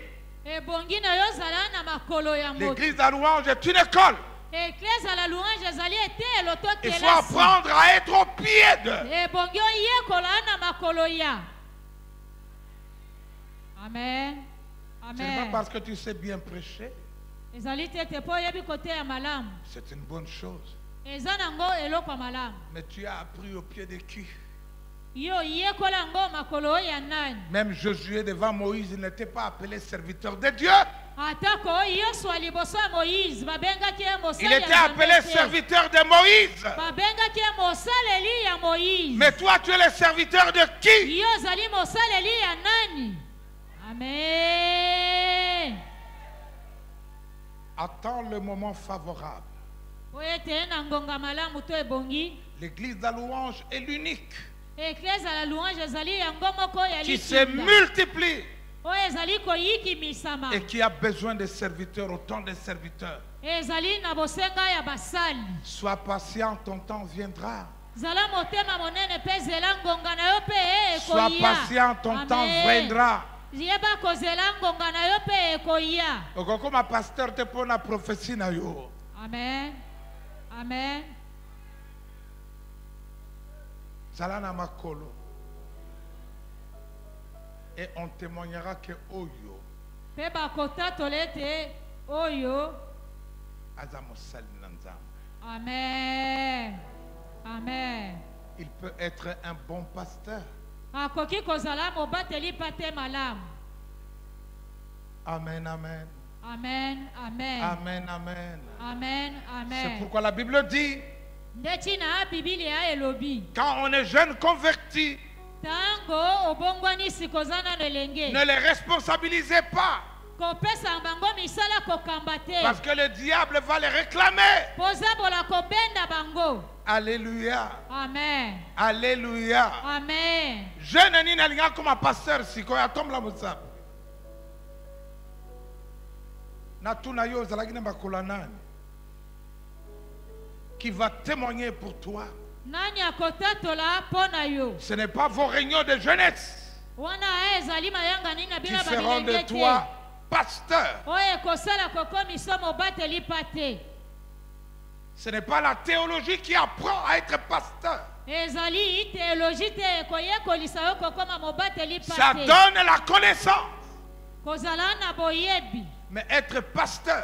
ebongi na yo zala na makolo ya moto L'église à louange est une école. eklese ya la louange ezali etelo to Il faut kelasi apprendre à être au pied de. ebongi oyekola na makolo ya amen Ce n'est pas amen parce que tu sais bien prêcher. ezali te ete mpo oyebi koteya malamu C'est une bonne chose. eza nango eloko ya malamu Mais tu as appris au pied de qui? yo yekola yango makolo oyo ya nani Même Josué devant Moïse, il n'était pas appelé serviteur de Dieu. atako yosua liboso ya moïse babengaki ye Il mosali était ya appelé Nzambe te. serviteur de Moïse. babengaki ye mosaleli ya moïse Mais toi, tu es le serviteur de qui? yo ozali mosaleli ya nani amen Attends le moment favorable. po ete na ngonga malamu to ebongi L'église de la louange est l'unique eklese ya la louange ezali yango moko ya qui se likinda multiplie oyo ezali koyikimisama et qui a besoin de serviteurs, autant de serviteurs. ezali na bosenga ya basali Sois patient, ton temps viendra. zala motema monene mpe zela ngonga na yo mpe Sois patient, ton temps viendra. yeba kozela ngonga na yo mpe ekoya Okokoma pasteur te pour la prophétie na yo. amen amen Zalana makolo. Et on témoignera que Oyo mpe bakotatola ete oyo aza mosali na Nzambe. amen amen Il peut être un bon pasteur. akoki kozala mobateli mpa te malamu Amen, amen. amen amen Amen, amen. amen C'est amen pourquoi la Bible dit, nde ntina bibilia elobi quand on est jeune converti, ntango obongwanisi koza nano elenge ne les responsabilisez pas. kopesa bango misala kokamba te Parce que le diable va les réclamer. pozabola kobenda bango Alléluia. amen Alléluia. amen Jeune nini alinga comme pasteur siko ya tombe la musabe. Na tuna yo zalaki na bakola nani qui va témoigner pour toi. nani akotatola mpo na yo Ce n'est pas vos réunions de jeunesse wana ezali mayanga nini na qui bino feront de babilenge toi te pasteur. oyo ekosala kokomisa mobateli mpa te Ce n'est pas la théologie qui apprend à être pasteur. ezali teologi te ekoyekolisa yo kokoma mobateli Ça mpa te donne la connaissance. kozala na boyebi Mais être pasteur,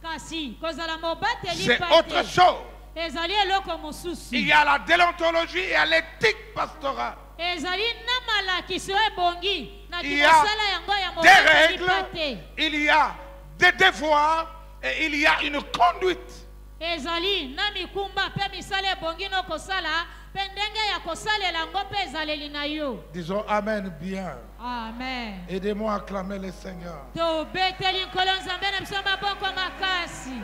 kasi kozala mobateli c'est mpa autre te chose. ezali eloko mosusu Il y a la déontologie et à l'éthique pastorale. ezali na malakiso ebongi na Il y a kimosala yango ya des mobateli mpa règles, te il y a des devoirs et il y a une conduite. ezali na mikumba mpe misala ebongi no kosala mpe ndenge ya kosalela yango mpe ezaleli na yo Disons Amen bien. amen Aidez-moi à acclamer le Seigneur. tobeteli nkolo nzambe na biso maboko makasi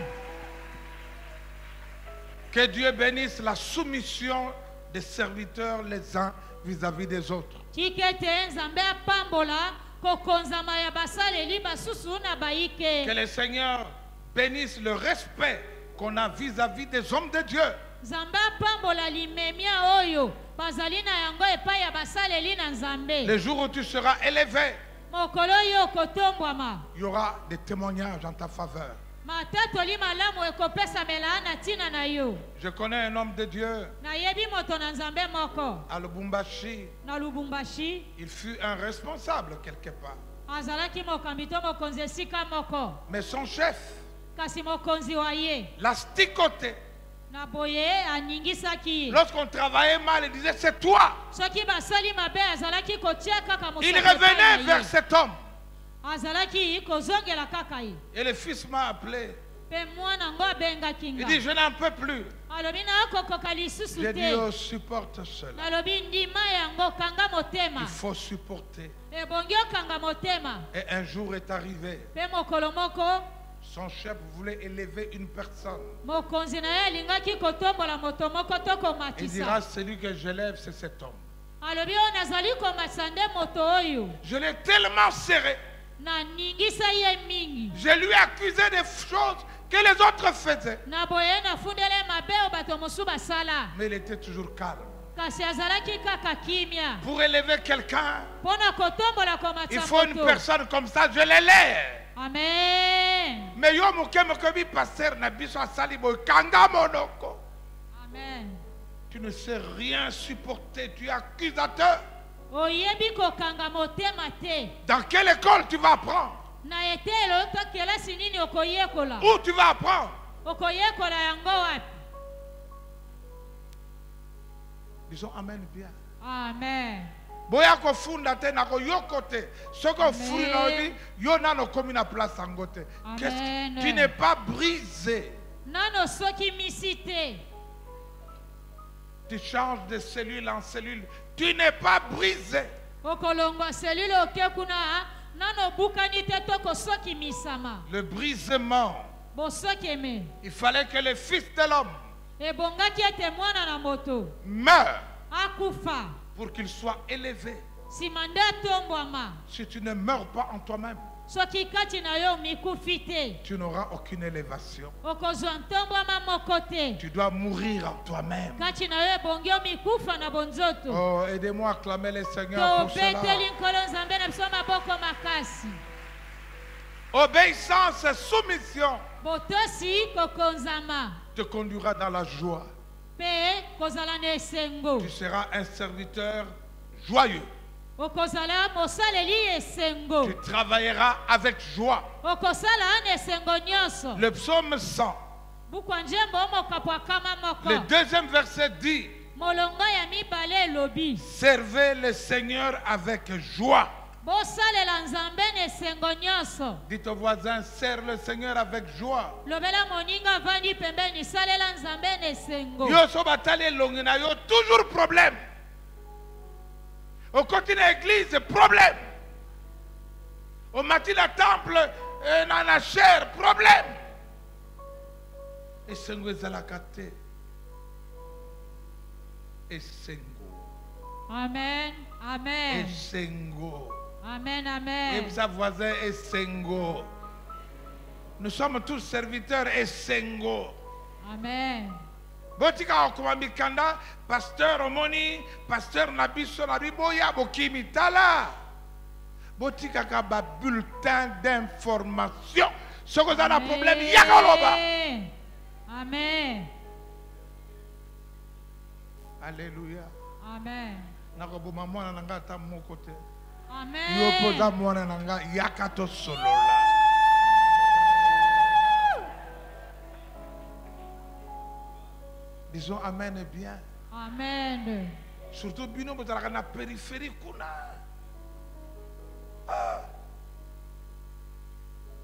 Que Dieu bénisse la soumission des serviteurs les uns vis-à-vis des autres. tika ete nzambe apambola kokonzama ya basaleli basusu na Que bayike le Seigneur bénisse le respect qu'on a vis-à-vis des hommes de Dieu. nzambe apambola limemia oyo bazali na yango epai ya basaleli na nzambe Le jour où tu seras élevé, mokolo oyo okotombwama il y aura des témoignages en ta faveur. matatoli malamu ekopesamela na ntina na yo Je connais un homme de Dieu nayebi moto na nzambe moko à Lubumbashi. na lubumbashi Il fut un responsable quelque part. azalaki mokambi to mokonzi esika moko Mais son chef kasi mokonzi wa ye l'a sticoté. na boye aningisaki ye Lorsqu'on travaillait mal, il disait c'est toi. soki basali mabe azalaki kotia kaka Il mosala revenait epai na vers ye. cet homme. azalaki kozongela kaka ye Et le fils m'a appelé. Il dit, je n'en peux plus. J'ai dit, oh, supporte cela. Il faut supporter. Et un jour est arrivé. Son chef voulait élever une personne. Il dira, celui que j'élève, c'est cet homme. Je l'ai tellement serré. Je lui ai accusé des choses que les autres faisaient. Mais il était toujours calme. Pour élever quelqu'un, il faut une personne comme ça, je l'élève. Amen. Mais yo mokemokobi pasteur na biso asali boy kanga monoko. Amen. Tu ne sais rien supporter, tu es accusateur. Dans quelle école tu vas apprendre? Où tu vas apprendre? Disons Amen bien. Amen. Boya ko funda te na ko yokote. Soko furi na obi yo na no komi na place angote. Qu'est-ce que tu n'es pas brisé? Nano soki misite. Tu changes de cellule en cellule. Tu n'es pas brisé. Le brisement. Il fallait que le Fils de l'homme meure pour qu'il soit élevé. Si tu ne meurs pas en toi-même, tu n'auras aucune élévation. Tu dois mourir en toi-même. Oh, aidez-moi à acclamer le Seigneur pour cela. Obéissance et soumission te conduira dans la joie. Tu seras un serviteur joyeux. Tu travailleras avec joie. Le psaume 100, le deuxième verset dit: servez le Seigneur avec joie. Dites au voisin, serve le Seigneur avec joie. Toujours problème. Au côté de l'église, problème. Au matin, le temple, dans la chair, problème. Et Sengo Zalakate. Et Sengo. Amen. Amen. Et Sengo. Amen. Amen. Et sa voisin est Sengo. Nous sommes tous serviteurs et Sengo. Amen. Botika okumamikanda, pasteur Omoni, pasteur Nabiso Nabiboya, Bokimi Tala. Botika kaba bulletin d'information. Ce que vous avez un problème, Yakaloba. Amen. Alléluia. Amen. Nakobuma mwana nanga ta mokote. Amen. Yopoza mwana nanga yakato solola. Disons Amen bien. Amen. Surtout bino bozalaka na périphérie kuna.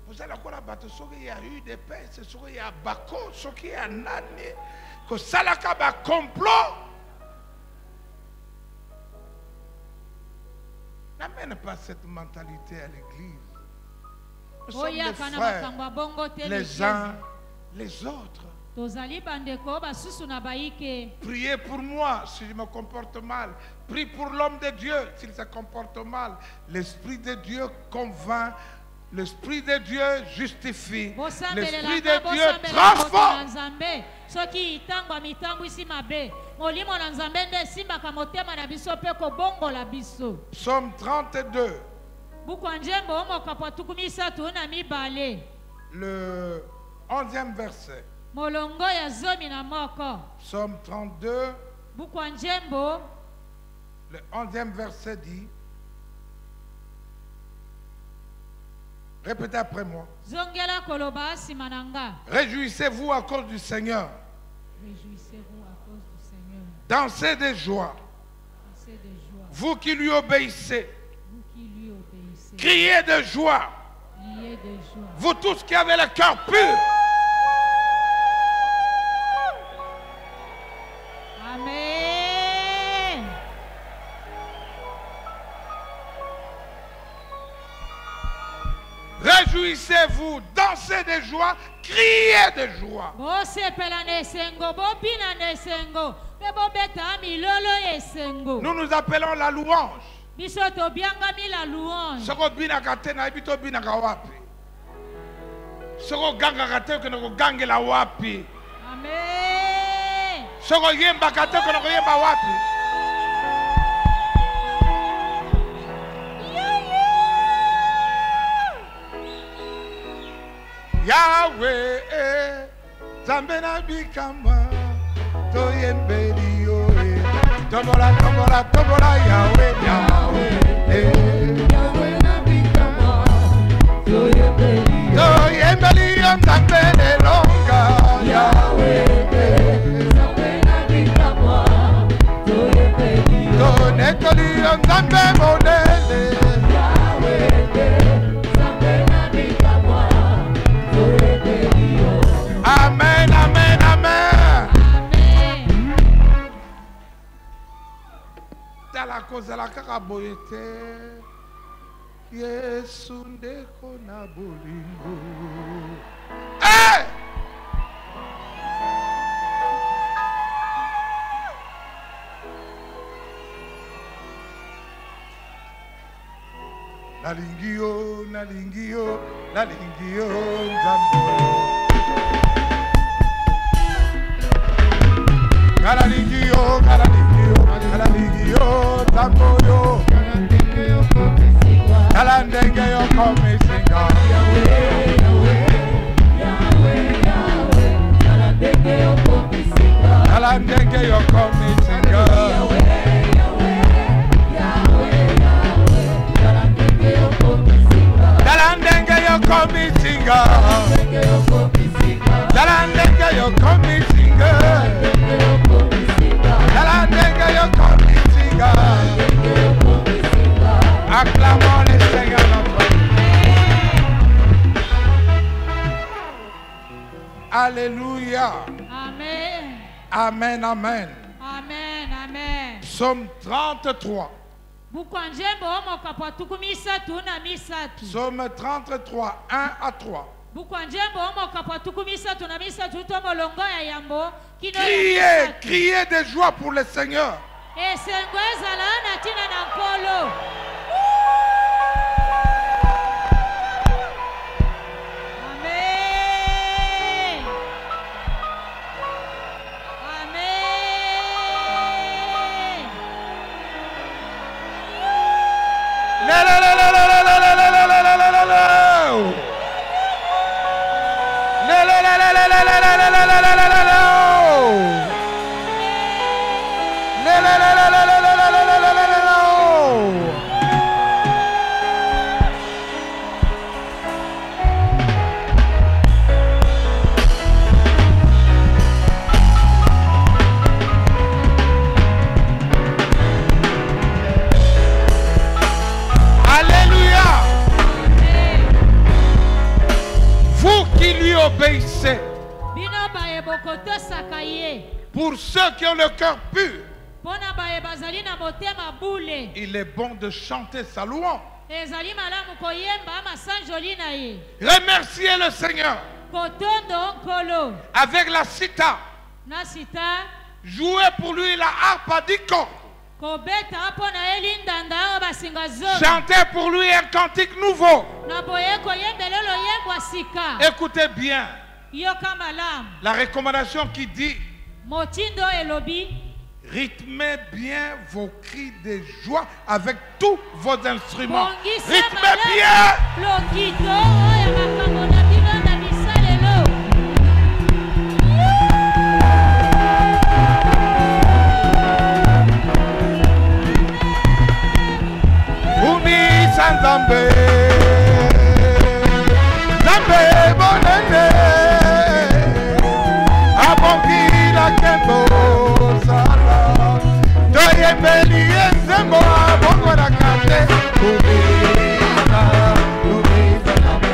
Vous allez quoi là-bas? Il y a eu des paix, il y a Bako, il y a Nani, que Salaka ba complot. N'amène pas cette mentalité à l'église. Nous sommes des frères, les uns les autres. Priez pour moi si je me comporte mal. Prie pour l'homme de Dieu s'il se comporte mal. L'Esprit de Dieu convainc. L'Esprit de Dieu justifie. L'Esprit de Dieu transforme. Psaume 32. Le 11e verset. Psaume 32. Le 11e verset dit. Répétez après moi. Réjouissez-vous à cause du Seigneur. Dansez de joie. Vous qui lui obéissez. Criez de joie. Vous tous qui avez le cœur pur. Réjouissez-vous, dansez de joie, criez de joie. bosepela na esengo bobina na esengo mpe bobeta milolo ya esengo Nous nous appelons la louange. biso tobiangami la louange Soko binaka te na yebi to binaka wapi. Soko gangaka te okende kogangela wapi. amen Soko yembaka te okende koyemba wapi. Yahweh, Zambe na bikama, toyembeli yo. Tombola, tombola, tombola, Yahweh, Yahweh. Yahweh na bikama, toyembeli yo. Toyembeli yo, Zambe de longa, Yahweh. Yahweh na bikama, toyembeli yo. Tonekoli yo, Zambe monene. Yahweh, Yahweh na bikama, toyembeli yo. Amen, amen, amen. amen Tala kozala kaka boye te. Yesu ndeko na bolingo. Hey! Nalingi yo, nalingi yo, nalingi yo, Nzambe. Kalaligio, kalaligio, kalaligio, tamboyo. Kalandenge yo come singa. Yahweh, Yahweh, Yahweh, Yahweh, kalandenge yo come singa. Kalandenge yo come singa. Yahweh, Yahweh, Yahweh, Yahweh, kalandenge yo come singa. Kalandenge yo come singa. Kalandenge yo come singa. Kalandenge yo come singa. Kalandenge yo come singa. Kalandenge yo come singa. Kalandenge yo come singa. Acclamons le Seigneur notre Dieu. Alléluia. amen Amen, amen. amen amen Psaume 33. bukwa njembo omokapo atuku misatu na misatu Psaume 33, 1 à 3. bukwa njembo omokapo atuku misatu na misatu to molongo ya yambo kino ya Criez, misatu. criez de joie pour le Seigneur. esengo ezala na ntina na nkolo amen amen Le, le, le, le, le, le, le, le, le, le, le, le, le, le. Le, le, le, le, le, le, le, le, le, le, le, le, le, le. Le, le, le, le, le, le, le, le, le, le, le, le, le. Alléluia. Vous qui lui obéissez, bino bayeba kotosaka ye pour ceux qui ont le cœur pur, mpo na bayeba bazali na motema bule il est bon de chanter sa louange. ezali malamu koyemba masanjoli na ye Remerciez le Seigneur kotondo nkolo avec la cithare. na sita Jouez pour lui la harpe à 10 cordes. kobeta mpo na ye lindanda oyo basinga zomi Chantez pour lui un cantique nouveau. na boye koyembela loyembwa sika Écoutez bien yoka malamu la recommandation qui dit motindo elobi rythmez bien vos cris de joie avec tous vos instruments. bongisa Rythmez bien. lokito oyo makambo na bino na bisalelo Umisa Nzambe, Nzambe bonene, abongila kembo sala, toyembeli nzembo abongo na kate, umisa, umisa Nzambe,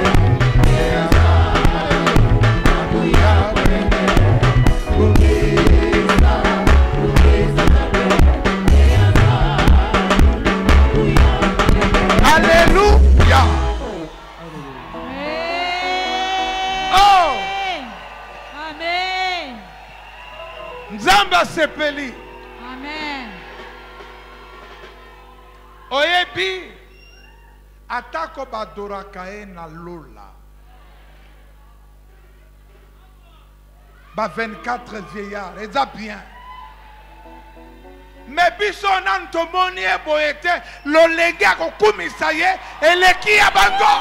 umisa, Alléluia. Oyebi atako badoraka ye na lola. Ba 24 vieillards, eza bien. Mais biso nantomoni eboyete lolenge akokumisa ye eleki ya bango.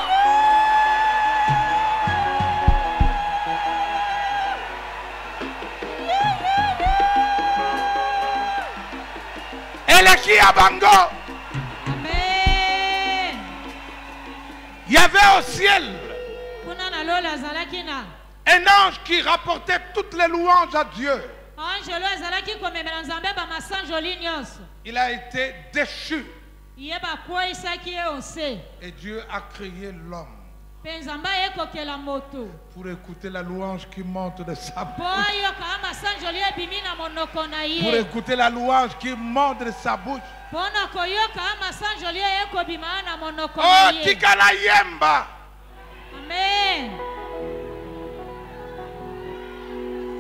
Eleki ya bango. Amen. Il y avait au ciel Kuna na lola azalaki na un ange qui rapportait toutes les louanges à Dieu. ange lo azalaki komemela nzambe bamasanjoli nyonso. Il a été déchu Ye bakweyisaki ye ose. et Dieu a créé l'homme Mpe nzambe ayekokela moto pour écouter la louange qui monte de sa mpo bouche. ayoka masanjoli ebimi na monoko na Pour ye. écouter la louange qui monte de sa bouche. Mpo na koyoka masanjoli eyekobima na monoko na Oh, ye. tikala yemba. Amen.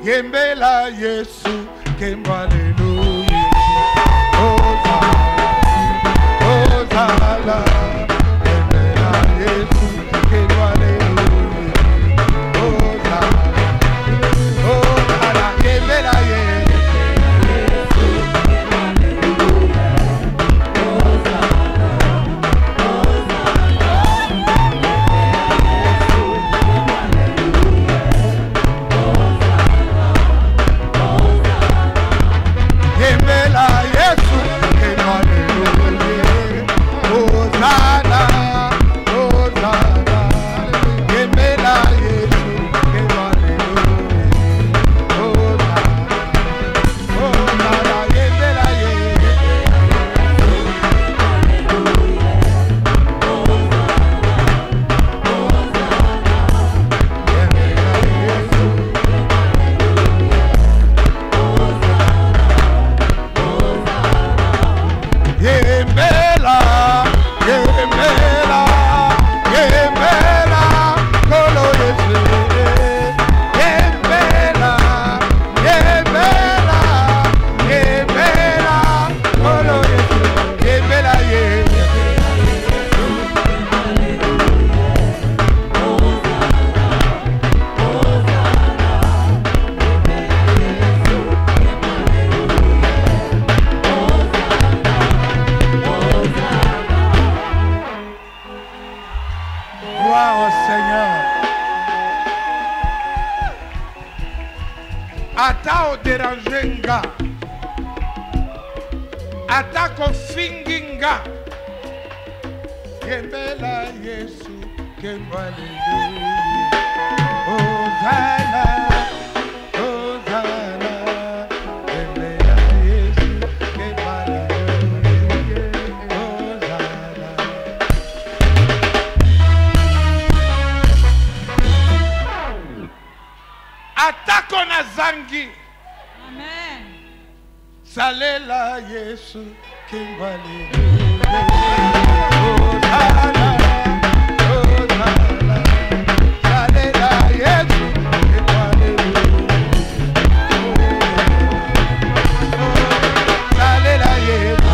Yembela Yesu, kemba haleluya. Hosanna, yembela Yesu, kemba haleluya. Hosanna, yembela Yesu. Yembela Yesu, kemba haleluya. Hosanna, Hosanna, yembela Yesu, kemba haleluya. Hosanna, yembela Yesu. Yembela, yembela, yembela, kolo Yesu. Yembela, yembela, yembela, kolo Yesu. Yembela Yesu. Gloire au Seigneur. Ata o déranger nga. Ata ko fingi nga. Yembela Yesu, kemba haleluya. Hosanna, Hosanna, yembela Yesu, kemba haleluya. Hosanna. Atako na zangi. Amen. Salela Yesu, kemba haleluya. Hosanna, Hosanna. Salela Yesu, kemba haleluya. Salela Yesu.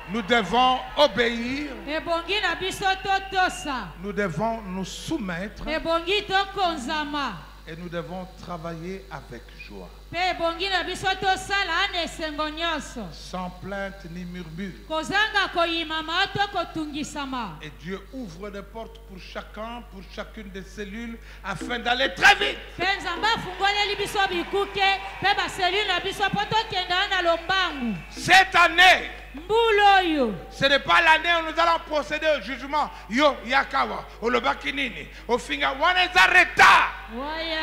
Nous devons obéir, Ebongi na biso totosa. nous devons nous soumettre Ebongi tokonzama. et nous devons travailler avec joie, Mpe ebongi na biso tosala ana esengo nyonso. sans plainte ni murmure. Kozanga koyimama to kotungisama. Et Dieu ouvre des portes pour chacun, pour chacune des cellules, afin d'aller très vite. Mpe nzambe afungoleli biso bikuke mpe baselule na biso mpo tokenda na lombangu. Cette année, Mbula oyo ce n'est pas l'année où nous allons procéder au jugement. Yo, yakawa, olobaki nini, ofinga, wana eza retard. waya.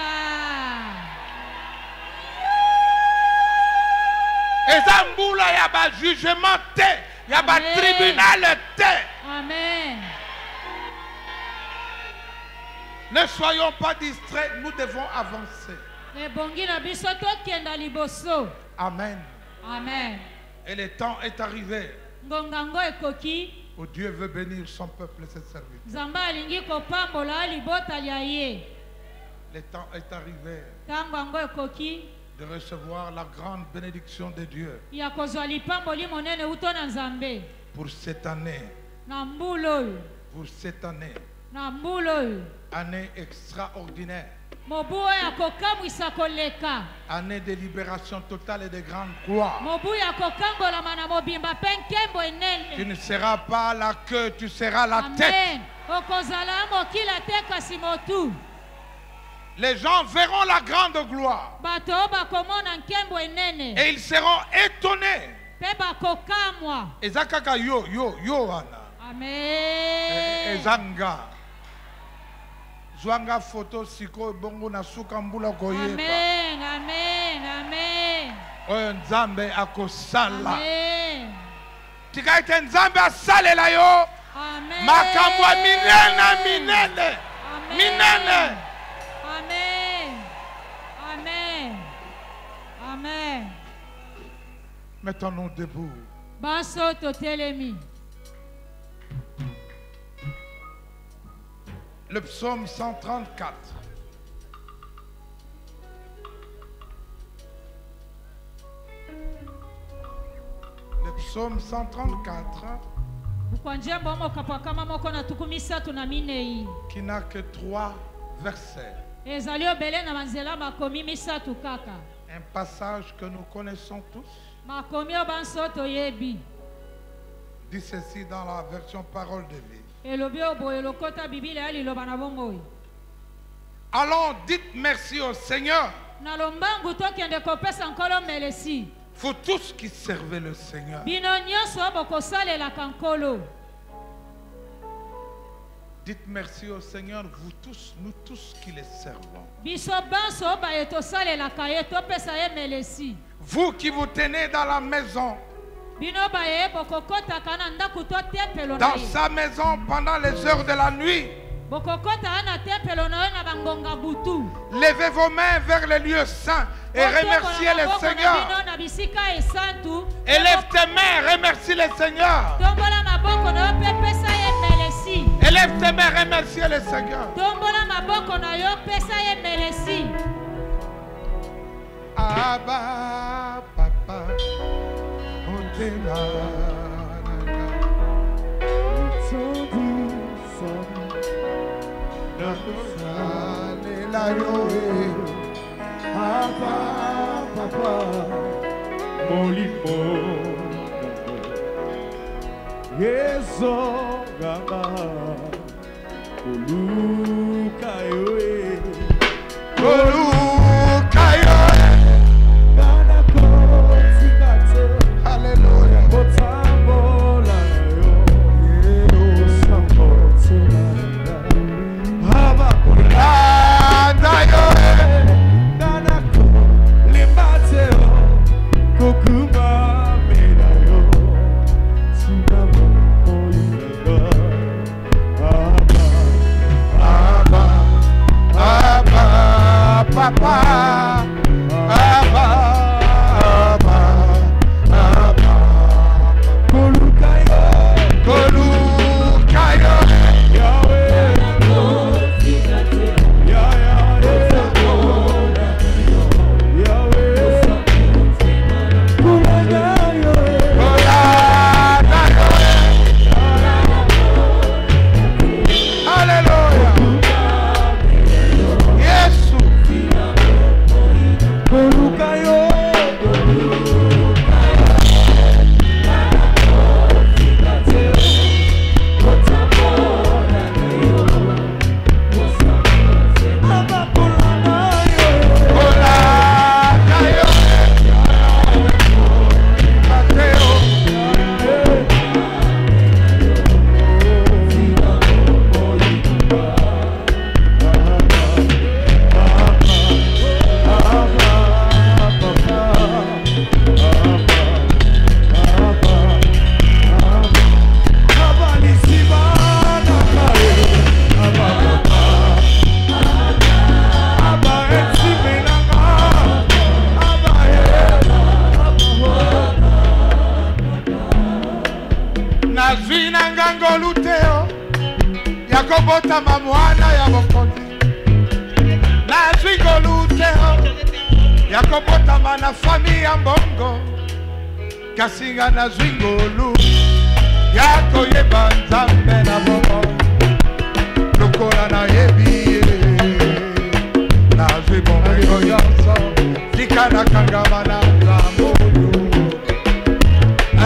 Eza mbula ya ba jugement te, ya ba Amen. tribunal te. Amen. Ne soyons pas distraits, nous devons avancer. Ebongi na biso tokenda liboso. Amen. Amen. Et le temps est arrivé ngongango ekoki où Dieu veut bénir son peuple et ses serviteurs. nzambe alingi kopambola libota lia ye. Le temps est arrivé Ntango yango ekoki de recevoir la grande bénédiction de Dieu ya kozwa lipamboli monene uto na nzambe pour cette année. na mbula oyo Pour cette année. na mbula oyo Année extraordinaire. mobu oyo akokamwisa koleka Année de libération totale et de grande gloire. mobu ya kokangolama na mobimba mpe nkembo Tu enene. ne seras pas la queue, tu seras la tête. Amen. okozala mokila te kasi motu. Les gens verront la grande gloire bato oyo bakomona nkembo enene et ils seront étonnés. mpe bakokamwa. Ezakaka yo wana. Amen. Ezanga. Zwanga photo siko bongo na suka mbula koyeba. Amen. Amen. Amen. Oyo nzambe akosala. Amen. Tika ete nzambe asalela yo. Amen. Makambo minene. Amen. Minene. Amen. Amen. Amen. Mettons-nous debout. Baso totelemi. Le psaume 134. Le psaume 134 Bukwanjia mbomo kapakama moko na tuku misatu na minei. qui n'a que 3 versets. Ezali obele na manzela makomi misatu kaka. Un passage que nous connaissons tous. Makomi obanso toyebi. Dit ceci dans la version parole de vie. Elobi oboye lokota biblia ali loba na bongo. Allons, dites merci au Seigneur. Na lombangu tokende kopesa nkolo melesi. Vous tous qui servez le Seigneur. Bino nyonso bokosalela kankolo. Dites merci au Seigneur, vous tous, nous tous qui les servons. Biso banso ba etosalela kaye topesa ye melesi. Vous qui vous tenez dans la maison, Bino ba ye bokokota kana ndaku to tempelo na dans ye. sa maison pendant les heures de la nuit, Bokokota ana tempelo na yo na bangonga butu. levez vos mains vers les lieux saints et remerciez le Seigneur. Bino na bisika esantu. Élève tes mains, remercie le Seigneur. Tombola maboko na yo pe pesa ye melesi. Élève tes mains, remercie le Seigneur. Tombola maboko na yo pesa ye melesi. Abba, papa, Montena. Papa, molimo, yeso gama, oluka yoe, gana koti kato, Hallelujah. botambola yo, osambola, haba gana ko limbateo, kokuma medayo, sinamo oyinga, Abba, nazwi na ngangolu te o ya kobotama mwana ya mokonzi nazwi ngolu te o ya kobotama na fami ya mbongo kasi nga nazwi ngolu ya koyeba nzambe na bongo lokola nayebi ye nazwi bomengo nyonso tika nakangama na nzambe oyo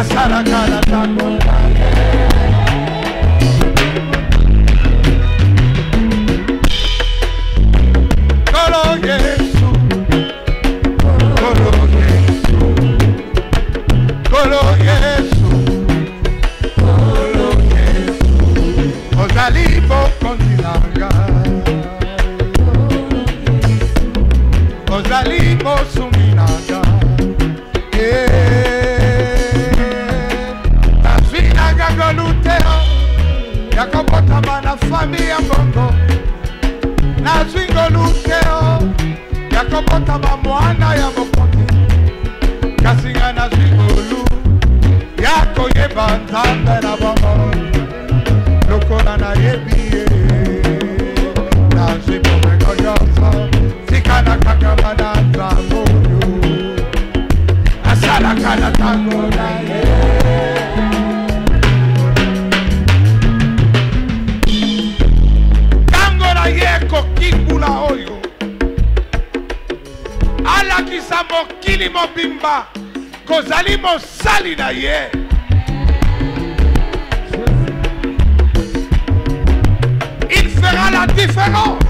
asalaka na ntango na ye kolo Yesu kolo Yesu kolo Yesu kolo Yesu ozali bokonzi na ngai ozali mosumi na ngai nazwi na ngangolu te ya kobotama na fami ya mbongo nazwi ngolu te ya kobotama mwana ya mokonzi kasi nga nazwi ngolu ya koyeba nzambe na bongo lokola nayebi ye nazwi bomengo nyonso tika nakangama na nzambe oyo asalaka na ntango na ye ntango na ye kokingula oyo alakisa mokili mobimba kozali mosali na ye il fera la différence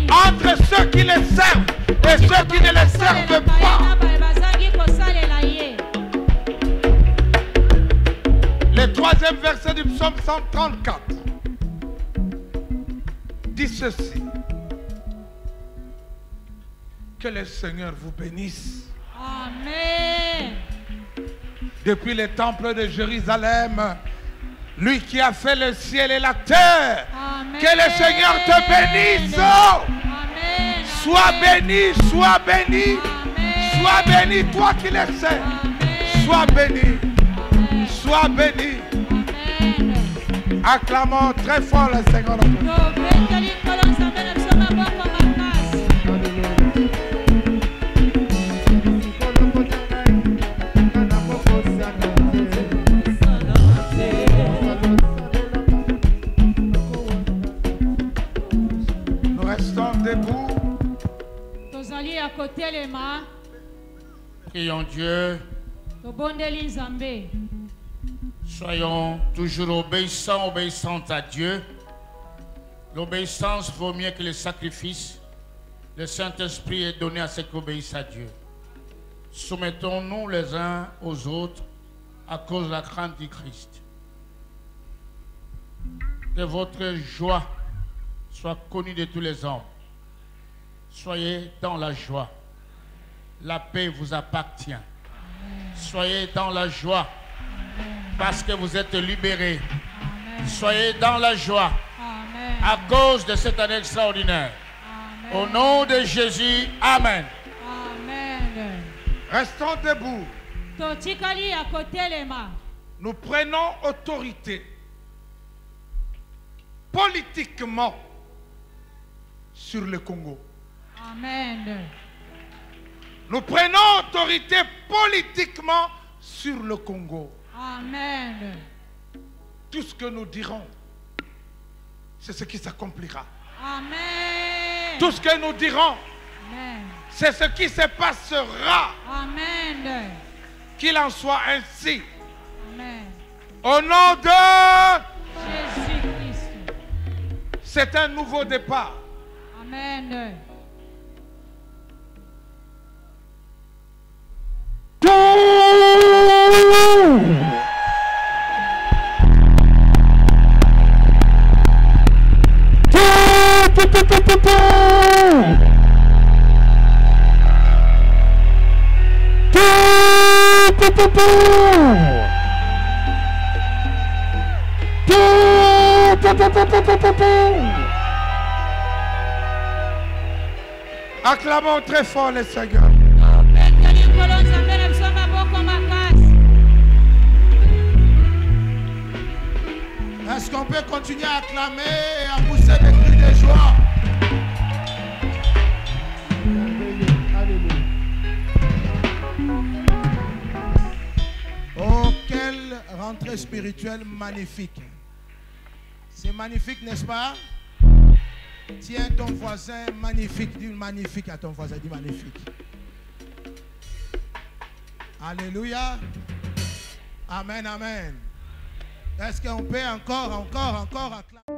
entre ceux qui les servent et ceux qui ne les servent pas. Le troisième verset du psaume 134 dit ceci. Que le Seigneur vous bénisse. Amen. Depuis le temple de Jérusalem, lui qui a fait le ciel et la terre. Amen. Que le Seigneur te bénisse. Amen. Sois béni, sois béni. Amen. Sois béni, toi qui le sais. Amen. Sois béni. Amen. Sois béni. Amen. Acclamons très fort le Seigneur. Nous restons debout. Prions Dieu. Soyons toujours obéissants à Dieu. L'obéissance vaut mieux que le sacrifice. Le Saint-Esprit est donné à ceux qui obéissent à Dieu. Soumettons-nous les uns aux autres à cause de la crainte du Christ. Que votre joie soit connue de tous les hommes. Soyez dans la joie. La paix vous appartient. Soyez dans la joie parce que vous êtes libérés. Soyez dans la joie à cause de cette année extraordinaire. Au nom de Jésus, Amen. Amen. Restons debout. Totikali akotelema. Nous prenons autorité politiquement sur le Congo. Amen. Nous prenons autorité politiquement sur le Congo. Amen. Tout ce que nous dirons, c'est ce qui s'accomplira. Amen. Tout ce que nous dirons, Amen. c'est ce qui se passera. Amen. Qu'il en soit ainsi. Amen. Au nom de... Jésus-Christ. C'est un nouveau départ. Amen. Acclamons très fort le Seigneur. acclamer et à pousser des cris de joie. Alléluia. Oh, quelle rentrée spirituelle magnifique. C'est magnifique, n'est-ce pas? Tiens ton voisin magnifique, dis magnifique à ton voisin, dis magnifique. Alléluia. Amen, amen. Est-ce qu'on peut encore acclamer?